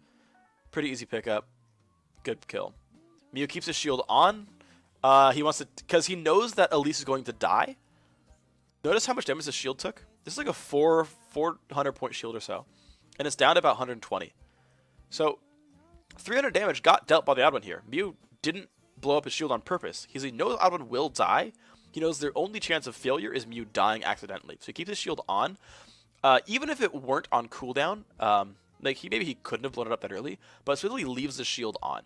Pretty easy pickup. Good kill. Mew keeps his shield on. He wants to, because he knows that Elise is going to die. Notice how much damage his shield took? This is like a 400 point shield or so. And it's down to about 120. So 300 damage got dealt by the odd one here. Mew didn't blow up his shield on purpose. He knows odd one will die. He knows their only chance of failure is Mew dying accidentally. So he keeps his shield on. Even if it weren't on cooldown, like maybe he couldn't have blown it up that early, but still he leaves the shield on.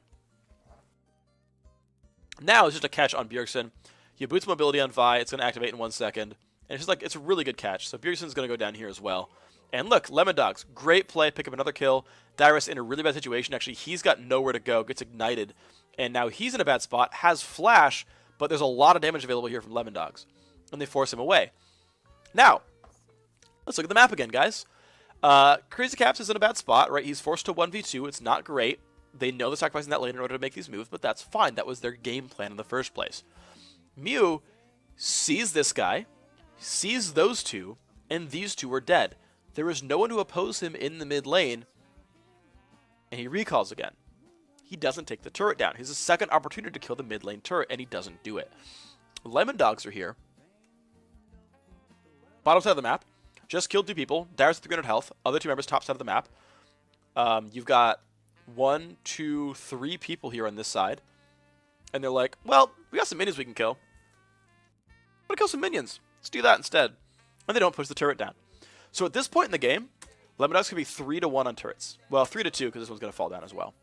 Now it's just a catch on Bjergsen. He boots mobility on Vi. It's going to activate in 1 second. And it's just like, it's a really good catch. So Bjergsen's going to go down here as well. And look, Lemondogs, great play, pick up another kill. Dyrus in a really bad situation. Actually, he's got nowhere to go, gets ignited. And now he's in a bad spot, has flash, but there's a lot of damage available here from Lemondogs. And they force him away. Now, let's look at the map again, guys. Crazy Caps is in a bad spot, right? He's forced to 1v2. It's not great. They know they're sacrificing that lane in order to make these moves, but that's fine. That was their game plan in the first place. Mew sees this guy, sees those two, and these two are dead. There is no one to oppose him in the mid lane, and he recalls again. He doesn't take the turret down. He has a second opportunity to kill the mid lane turret, and he doesn't do it. Lemondogs are here. Bottom side of the map. Just killed 2 people. Darius with 300 health. Other 2 members top side of the map. You've got 1, 2, 3 people here on this side. And they're like, well, we got some minions we can kill. I'm going to kill some minions. Let's do that instead. And they don't push the turret down. So at this point in the game, Lemondogs could be 3-1 on turrets. Well, 3-2 because this one's going to fall down as well.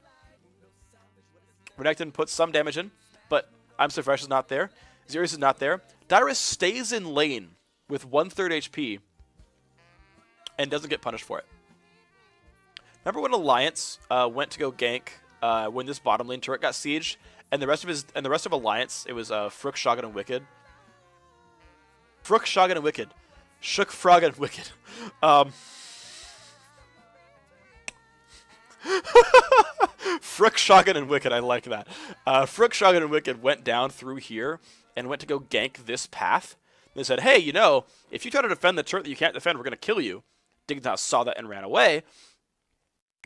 Renekton puts some damage in, but I'm So Fresh is not there. Xerius is not there. Dyrus stays in lane with 1/3 HP and doesn't get punished for it. Remember when Alliance went to go gank when this bottom lane turret got sieged, and the rest of Alliance, it was Phreak, Shogun, and Wicked. Phreak, Shogun, and Wicked. Shook, Frog, and Wicked. Phreak, Shogun, and Wicked. I like that. Phreak, Shogun, and Wicked went down through here and went to go gank this path. They said, hey, you know, if you try to defend the turret that you can't defend, we're going to kill you. Dignitas saw that and ran away.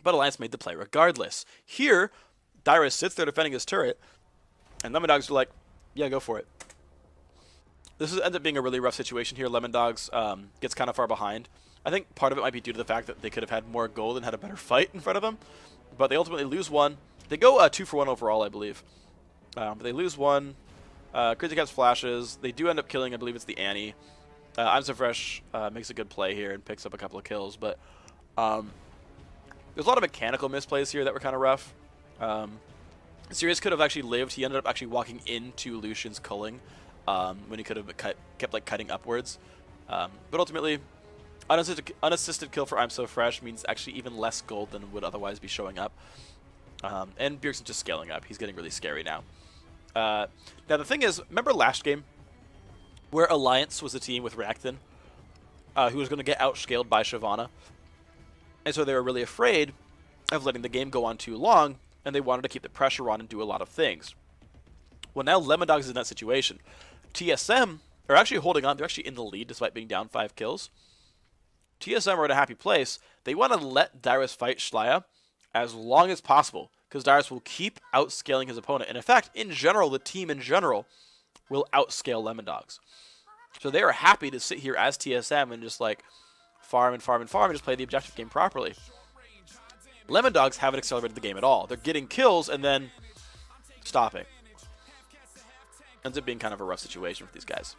But Alliance made the play regardless. Here, Dyrus sits there defending his turret, and Lemondogs are like, yeah, go for it. This ends up being a really rough situation here. Lemondogs gets kind of far behind. I think part of it might be due to the fact that they could have had more gold and had a better fight in front of them. But they ultimately lose one. They go 2 for 1 overall, I believe. But they lose one. Crazy Cat's flashes. They do end up killing, I believe it's the Annie. I'm So Fresh makes a good play here and picks up a couple of kills. But there's a lot of mechanical misplays here that were kind of rough. Sirius could have actually lived. He ended up actually walking into Lucian's culling when he could have kept like cutting upwards. But ultimately, unassisted kill for I'm So Fresh means actually even less gold than would otherwise be showing up. And Bjergsen's just scaling up. He's getting really scary now. Now the thing is, remember last game where Alliance was a team with Rakton who was going to get outscaled by Shyvana? And so they were really afraid of letting the game go on too long, and they wanted to keep the pressure on and do a lot of things. Well, now Lemondogs is in that situation. TSM are actually holding on. They're actually in the lead despite being down 5 kills. TSM are in a happy place. They want to let Dyrus fight Shlaya as long as possible, because Dyrus will keep outscaling his opponent. And in fact, in general, the team in general will outscale Lemondogs. So they are happy to sit here as TSM and just like farm and farm and farm and just play the objective game properly. Lemondogs haven't accelerated the game at all. They're getting kills and then stopping. Ends up being kind of a rough situation for these guys.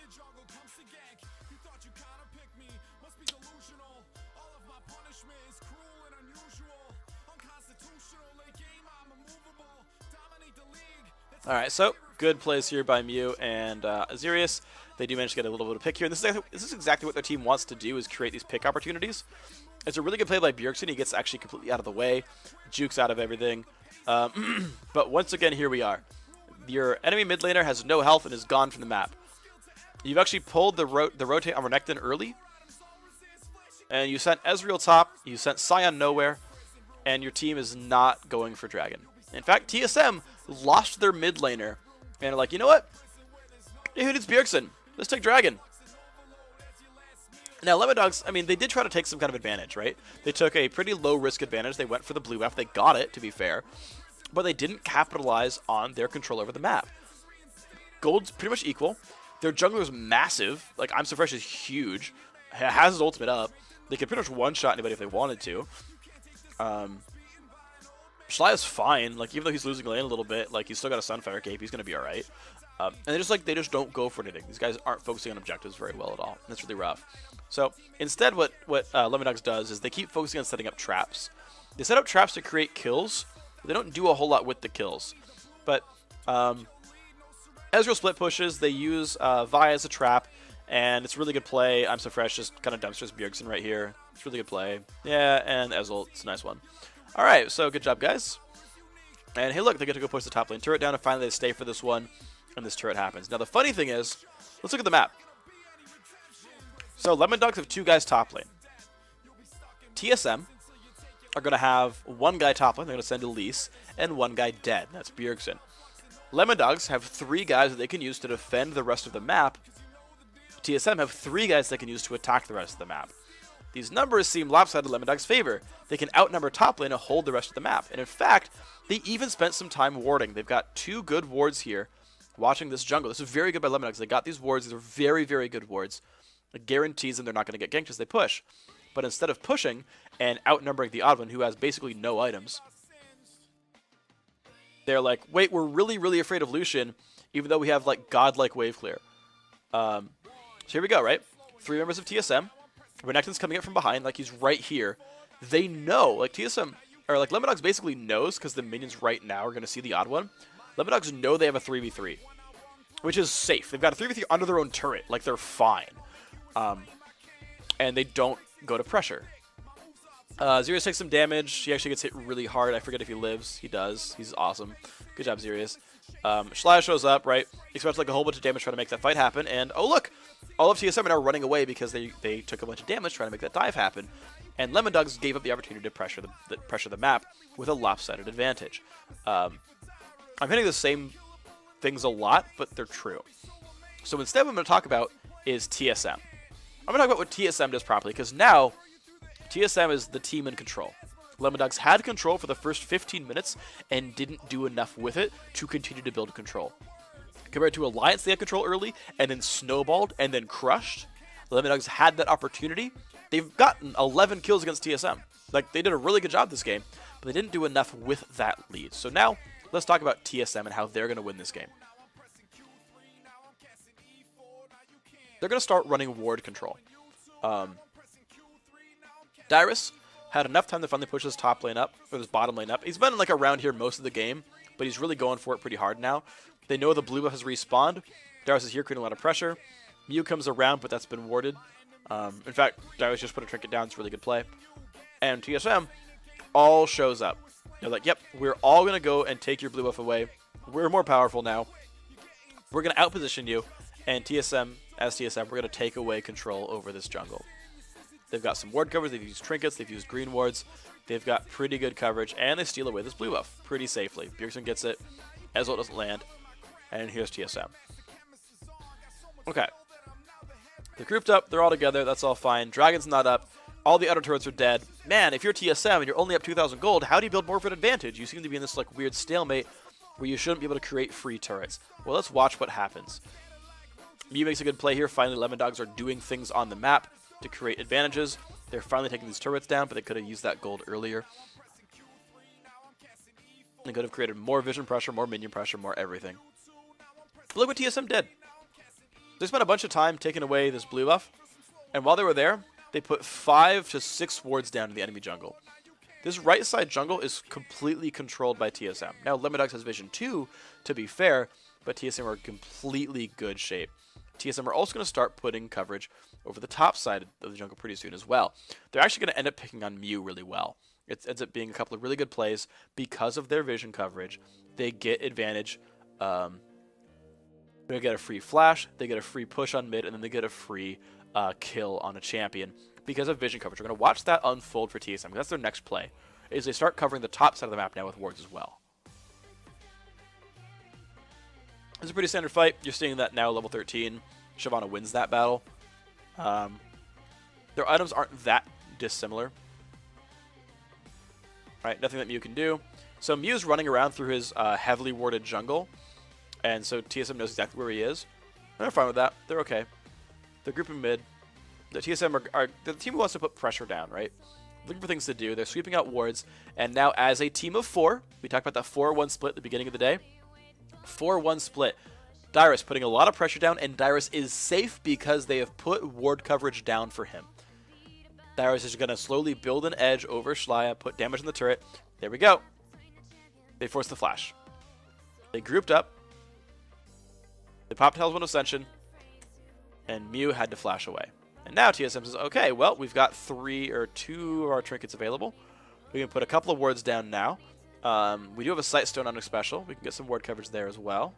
Alright, so good plays here by Mew and Azirius. They do manage to get a little bit of pick here. And this is exactly what their team wants to do, is create these pick opportunities. It's a really good play by Bjergsen. He gets actually completely out of the way. Jukes out of everything. But once again, here we are. Your enemy mid laner has no health and is gone from the map. You've actually pulled the rotate on Renekton early. And you sent Ezreal top. You sent Sion nowhere. And your team is not going for Dragon. In fact, TSM lost their mid laner. And are like, you know what? Hey, who needs Bjergsen? Let's take Dragon. Now, Lemondogs, I mean, they did try to take some kind of advantage, right? They took a pretty low-risk advantage. They went for the blue buff. They got it, to be fair. But they didn't capitalize on their control over the map. Gold's pretty much equal. Their jungler's massive. Like, I'm So Fresh is huge. Has his ultimate up. They could pretty much one-shot anybody if they wanted to. Shlaya's fine. Like, even though he's losing lane a little bit, like, he's still got a Sunfire cape. He's going to be alright. And they just don't go for anything. These guys aren't focusing on objectives very well at all. And that's really rough. So instead, what Lemondogs does is they keep focusing on setting up traps. They set up traps to create kills. But they don't do a whole lot with the kills. But Ezreal split pushes. They use Vi as a trap. And it's a really good play. I'm So Fresh just kind of dumpsters Bjergsen right here. It's a really good play. Yeah, and Ezreal, it's a nice one. All right, so good job, guys. And hey, look, they get to go push the top lane turret down, and finally they stay for this one. And this turret happens. Now, the funny thing is, let's look at the map. So, Lemondogs have 2 guys top lane. TSM are going to have 1 guy top lane. They're going to send Elise, and 1 guy dead. That's Bjergsen. Lemondogs have 3 guys that they can use to defend the rest of the map. TSM have 3 guys they can use to attack the rest of the map. These numbers seem lopsided in Lemondogs' favor. They can outnumber top lane and hold the rest of the map. And in fact, they even spent some time warding. They've got 2 good wards here. Watching this jungle. This is very good by Lemondogs. They got these wards. These are very, very good wards. It guarantees them they're not going to get ganked as they push. But instead of pushing and outnumbering the odd one, who has basically no items, they're like, wait, we're really, really afraid of Lucian, even though we have like godlike wave clear. So here we go, right? 3 members of TSM. Renekton's coming up from behind, like he's right here. They know, like TSM, or like Lemondogs basically knows, because the minions right now are going to see the odd one. Lemondogs know they have a 3v3, which is safe. They've got a 3v3 under their own turret. Like, they're fine. And they don't go to pressure. Zerius takes some damage. He actually gets hit really hard. I forget if he lives. He does. He's awesome. Good job, Zerius. Schleia shows up, right? Expects like a whole bunch of damage trying to make that fight happen. And, oh, look! All of TSM are now running away because they took a bunch of damage trying to make that dive happen. And Lemondogs gave up the opportunity to pressure the map with a lopsided advantage. I'm hitting the same things a lot, but they're true. So instead what I'm going to talk about is TSM. I'm going to talk about what TSM does properly, because now TSM is the team in control. Lemondogs had control for the first 15 minutes and didn't do enough with it to continue to build control. Compared to Alliance, they had control early and then snowballed and then crushed. Lemondogs had that opportunity. They've gotten 11 kills against TSM. Like, they did a really good job this game, but they didn't do enough with that lead. So now, let's talk about TSM and how they're going to win this game. They're going to start running ward control. Dyrus had enough time to finally push his top lane up, or his bottom lane up. He's been like around here most of the game, but he's really going for it pretty hard now. They know the blue buff has respawned. Dyrus is here creating a lot of pressure. Mew comes around, but that's been warded. In fact, Dyrus just put a trinket down. It's a really good play. And TSM all shows up. They're like, yep, we're all going to go and take your blue buff away. We're more powerful now. We're going to outposition you. And TSM, as TSM, we're going to take away control over this jungle. They've got some ward coverage. They've used trinkets. They've used green wards. They've got pretty good coverage. And they steal away this blue buff pretty safely. Bjergsen gets it. Ezreal doesn't land. And here's TSM. Okay. They're grouped up. They're all together. That's all fine. Dragon's not up. All the outer turrets are dead. Man, if you're TSM and you're only up 2,000 gold, how do you build more of an advantage? You seem to be in this like weird stalemate where you shouldn't be able to create free turrets. Well, let's watch what happens. Mew makes a good play here. Finally, Lemondogs are doing things on the map to create advantages. They're finally taking these turrets down, but they could have used that gold earlier. They could have created more vision pressure, more minion pressure, more everything. But look what TSM did. They spent a bunch of time taking away this blue buff, and while they were there, they put 5 to 6 wards down in the enemy jungle. This right side jungle is completely controlled by TSM. Now, Lemondogs has vision too, to be fair, but TSM are in completely good shape. TSM are also going to start putting coverage over the top side of the jungle pretty soon as well. They're actually going to end up picking on Mew really well. It ends up being a couple of really good plays because of their vision coverage. They get advantage. They get a free flash, they get a free push on mid, and then they get a free kill on a champion because of vision coverage. We're going to watch that unfold for TSM. That's their next play, is they start covering the top side of the map now with wards as well. It's a pretty standard fight. You're seeing that now, level 13. Shyvana wins that battle. Their items aren't that dissimilar. Right, nothing that Mew can do. So Mew's running around through his heavily warded jungle. And so TSM knows exactly where he is. And they're fine with that. They're okay. They're grouping mid. The TSM are the team who wants to put pressure down, right? Looking for things to do. They're sweeping out wards. And now as a team of 4, we talked about that 4-1 split at the beginning of the day. 4-1 split. Dyrus putting a lot of pressure down, and Dyrus is safe because they have put ward coverage down for him. Dyrus is going to slowly build an edge over Schleia, put damage on the turret. There we go. They forced the flash. They grouped up. They popped Hell's Ascension, and Mew had to flash away. And now TSM says, okay, well, we've got 2 of our trinkets available. We can put a couple of wards down now. We do have a Sightstone on a special. We can get some ward coverage there as well.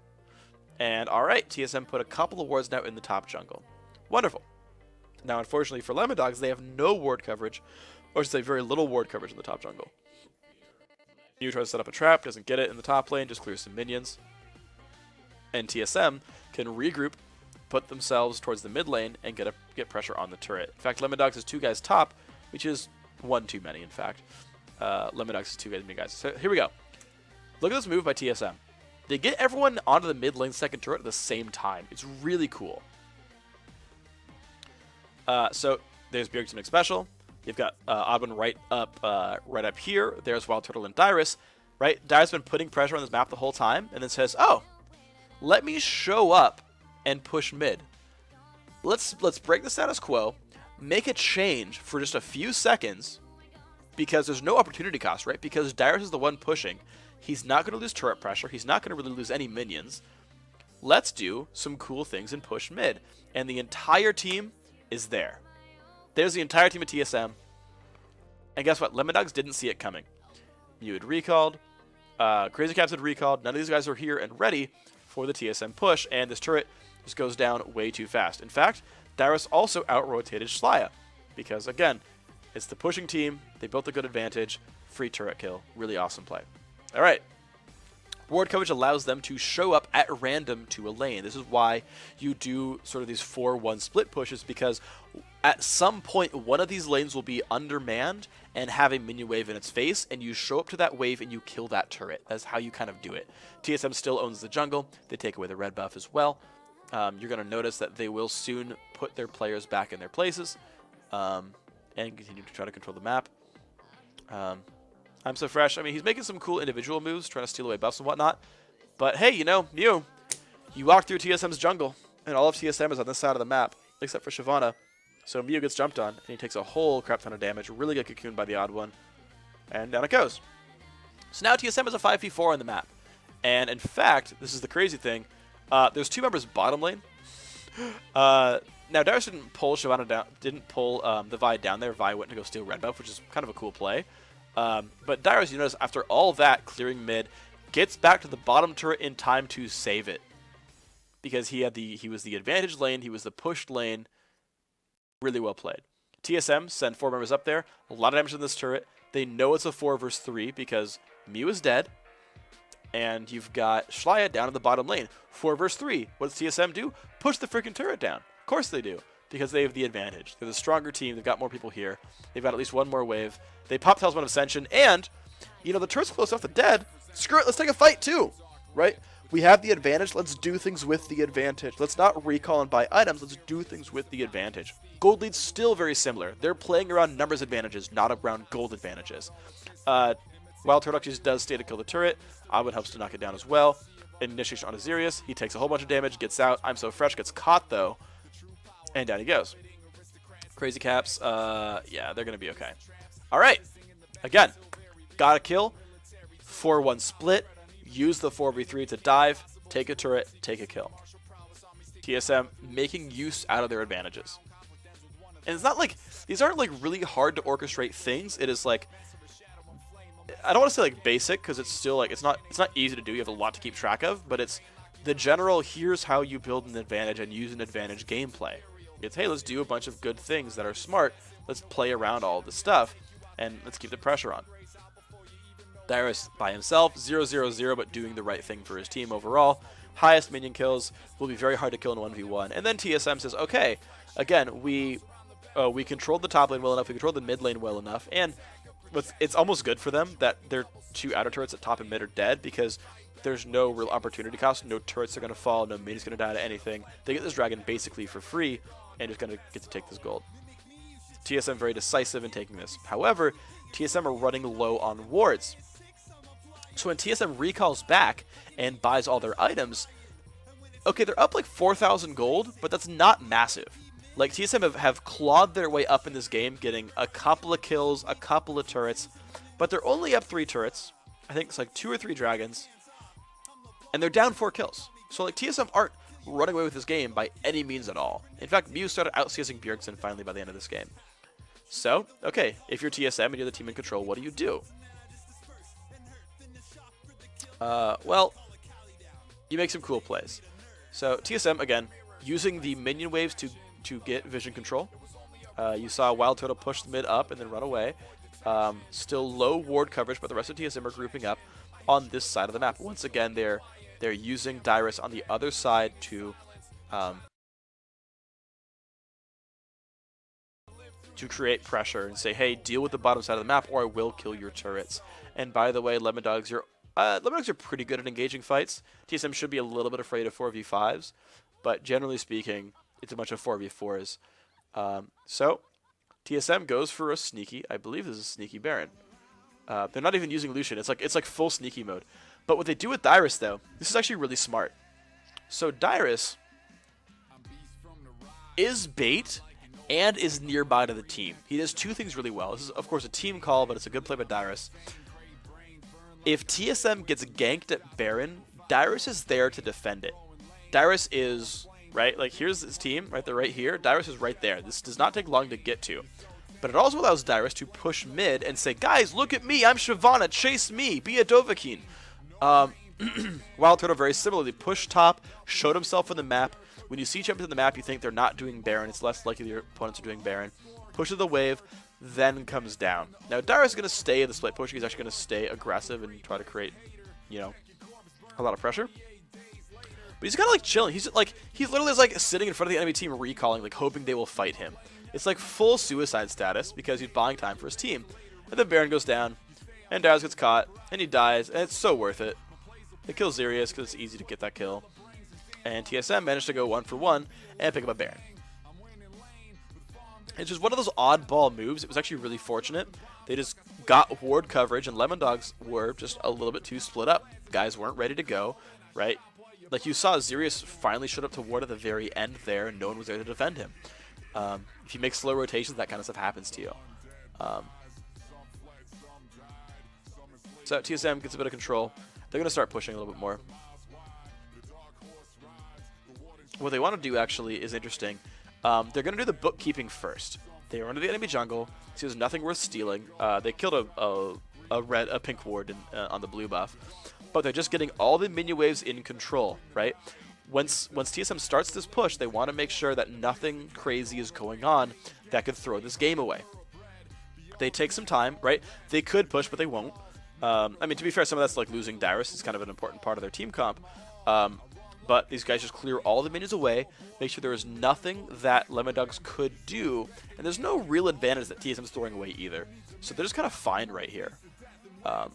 And all right, TSM put a couple of wards now in the top jungle. Wonderful. Now, unfortunately for Lemondogs, they have no ward coverage, or I should say very little ward coverage in the top jungle. Mew tries to set up a trap, doesn't get it in the top lane, just clears some minions. And TSM can regroup, put themselves towards the mid lane, and get pressure on the turret. In fact, Lemondogs has 2 guys top, which is 1 too many, in fact. Lemondogs has 2 many guys. So here we go. Look at this move by TSM. They get everyone onto the mid lane second turret at the same time. It's really cool. So there's Bjergsen special. You've got Oddman right up here. There's Wild Turtle and Dyrus. Right, Dyrus has been putting pressure on this map the whole time, and then says, "Oh, let me show up and push mid. Let's break the status quo, make a change for just a few seconds, because there's no opportunity cost, right? Because Dyrus is the one pushing. He's not going to lose turret pressure. He's not going to really lose any minions. Let's do some cool things and push mid." And the entire team is there. There's the entire team of TSM. And guess what? Lemondogs didn't see it coming. Mew had recalled. Crazy Caps had recalled. None of these guys were here and ready for the TSM push, and this turret just goes down way too fast. In fact, Dyrus also out-rotated Schleia because, again, it's the pushing team. They built a good advantage. Free turret kill. Really awesome play. All right. Ward coverage allows them to show up at random to a lane. This is why you do sort of these 4-1 split pushes, because at some point one of these lanes will be undermanned and have a minion wave in its face, and you show up to that wave and you kill that turret. That's how you kind of do it. TSM still owns the jungle. They take away the red buff as well. You're going to notice that they will soon put their players back in their places and continue to try to control the map. I'm so fresh. I mean, he's making some cool individual moves, trying to steal away buffs and whatnot. But hey, you know, Mew, you walk through TSM's jungle, and all of TSM is on this side of the map, except for Shyvana. So Mew gets jumped on, and he takes a whole crap ton of damage. Really get cocooned by the odd one. And down it goes. So now TSM is a 5v4 on the map. And in fact, this is the crazy thing. There's two members bottom lane. Now, Dyrus didn't pull Shyvana down, didn't pull the Vi down there. Vi went to go steal red buff, which is kind of a cool play. But Dyrus, you notice, after all that, clearing mid, gets back to the bottom turret in time to save it. Because he was the advantage lane, he was the pushed lane. Really well played. TSM send 4 members up there. A lot of damage in this turret. They know it's a 4 versus 3 because Mew is dead. And you've got Schleia down in the bottom lane. 4 versus 3. What does TSM do? Push the freaking turret down. Of course they do. Because they have the advantage. They're the stronger team. They've got more people here. They've got at least one more wave. They pop Talisman of Ascension. And, you know, the turret's close enough to dead. Screw it. Let's take a fight too. Right? We have the advantage. Let's do things with the advantage. Let's not recall and buy items. Let's do things with the advantage. Gold lead's still very similar. They're playing around numbers advantages, not around gold advantages. Wild Turtle just does stay to kill the turret. Alwyn helps to knock it down as well. Initiation on Azirius. He takes a whole bunch of damage, gets out. I'm So Fresh gets caught though. And down he goes. Crazy Caps, yeah, they're going to be okay. All right. Again, got a kill. 4-1 split. Use the 4v3 to dive, take a turret, take a kill. TSM making use out of their advantages. And it's not like, these aren't like really hard to orchestrate things. It is like, I don't want to say like basic, because it's still like, it's not easy to do. You have a lot to keep track of, but it's the general, here's how you build an advantage and use an advantage gameplay. It's, hey, let's do a bunch of good things that are smart. Let's play around all this stuff, and let's keep the pressure on. Dyrus by himself, 0-0-0, but doing the right thing for his team overall. Highest minion kills, will be very hard to kill in 1v1. And then TSM says, okay, again, we controlled the top lane well enough, we controlled the mid lane well enough, and it's almost good for them that their 2 outer turrets at top and mid are dead, because there's no real opportunity cost, no turrets are going to fall, no minion's going to die to anything. They get this dragon basically for free, and just going to get to take this gold. TSM very decisive in taking this. However, TSM are running low on wards. So when TSM recalls back and buys all their items, okay, they're up like 4,000 gold, but that's not massive. Like, TSM have clawed their way up in this game, getting a couple of kills, a couple of turrets, but they're only up 3 turrets. I think it's like 2 or 3 dragons, and they're down 4 kills. So like, TSM aren't running away with this game by any means at all. In fact, Mew started out-CSing Bjergsen finally by the end of this game. So, okay, if you're TSM and you're the team in control, what do? Well, you make some cool plays. So TSM, again, using the minion waves to get vision control. You saw Wild Turtle push the mid up and then run away. Still low ward coverage, but the rest of TSM are grouping up on this side of the map. Once again, they're using Dyrus on the other side to create pressure and say, hey, deal with the bottom side of the map or I will kill your turrets. And by the way, Lemondogs, Lemondogs are pretty good at engaging fights. TSM should be a little bit afraid of 4v5s, but generally speaking, it's a bunch of 4v4s. So, TSM goes for a sneaky, I believe this is a sneaky Baron. They're not even using Lucian, it's like full sneaky mode. But what they do with Dyrus, though, this is actually really smart. So Dyrus is bait and is nearby to the team. He does 2 things really well. This is, of course, a team call, but it's a good play by Dyrus. If TSM gets ganked at Baron, Dyrus is there to defend it. Dyrus is, right, like here's his team, right, they're right here. Dyrus is right there. This does not take long to get to. but it also allows Dyrus to push mid and say, guys, look at me, I'm Shyvana, chase me, be a Dovahkiin. Wild Turtle very similarly pushed top, showed himself on the map. When you see champions on the map, you think they're not doing Baron. It's less likely your opponents are doing Baron. Pushes the wave, then comes down. Now Dyrus is going to stay in the split push. He's actually going to stay aggressive and try to create, you know, a lot of pressure. But he's kind of like chilling. He's literally like sitting in front of the enemy team, recalling, like hoping they will fight him. It's like full suicide status because he's buying time for his team. And then Baron goes down, and Dyrus gets caught, and he dies, and it's so worth it. They kill Xerius because it's easy to get that kill. And TSM managed to go 1-for-1 and pick up a Baron. It's just one of those oddball moves. It was actually really fortunate. They just got ward coverage, and Lemondogs were just a little bit too split up. Guys weren't ready to go, right? Like you saw, Xerius finally showed up to ward at the very end there, and no one was there to defend him. If you make slow rotations, that kind of stuff happens to you. So TSM gets a bit of control. They're going to start pushing a little bit more. What they want to do, actually, is interesting. They're going to do the bookkeeping first. They run to the enemy jungle. See, there's nothing worth stealing. They killed a pink ward on the blue buff. But they're just getting all the minion waves in control, right? Once TSM starts this push, they want to make sure that nothing crazy is going on that could throw this game away. They take some time, right? They could push, but they won't. I mean, to be fair, some of that's like losing Dyrus is kind of an important part of their team comp. But these guys just clear all the minions away, make sure there is nothing that Lemondogs could do, and there's no real advantage that TSM's throwing away either. So they're just kind of fine right here. So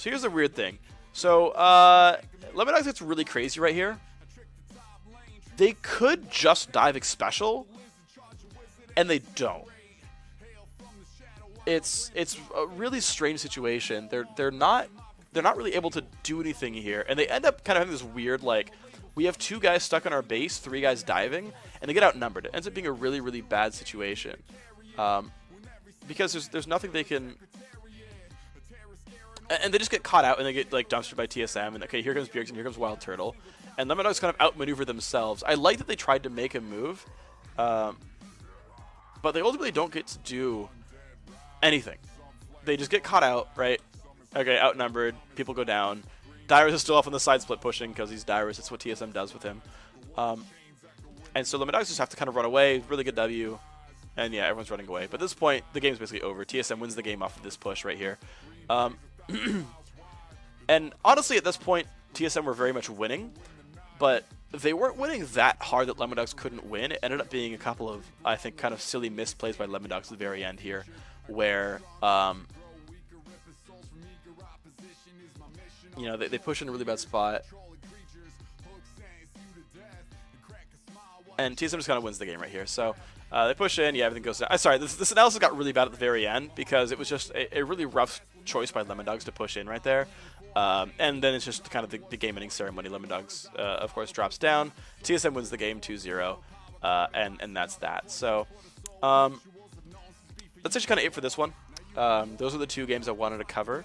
here's the weird thing. So Lemondogs gets really crazy right here. They could just dive special, and they don't. It's a really strange situation. They're not really able to do anything here, and they end up kind of having this weird, like, we have 2 guys stuck on our base, 3 guys diving, and they get outnumbered. It ends up being a really, really bad situation, because there's nothing they can, and they just get caught out, and they get like dumpstered by TSM, and okay, here comes Bjergsen, here comes Wild Turtle, and Lemondogs kind of outmaneuver themselves. I like that they tried to make a move, but they ultimately don't get to do anything. They just get caught out, right? Okay, outnumbered. People go down. Dyrus is still off on the side split pushing because he's Dyrus. It's what TSM does with him. And so Lemondogs just have to kind of run away. Really good W. And yeah, everyone's running away. But at this point, the game's basically over. TSM wins the game off of this push right here. And honestly, at this point, TSM were very much winning. But they weren't winning that hard that Lemondogs couldn't win. It ended up being a couple of, I think, kind of silly misplays by Lemondogs at the very end here, where you know, they push in a really bad spot, and TSM just kind of wins the game right here. So they push in, yeah, everything goes down. Sorry, this analysis got really bad at the very end because it was just a really rough choice by Lemondogs to push in right there. And then it's just kind of the game-ending ceremony. Lemondogs, of course, drops down. TSM wins the game 2-0, and that's that. So that's actually kind of it for this one. Those are the 2 games I wanted to cover.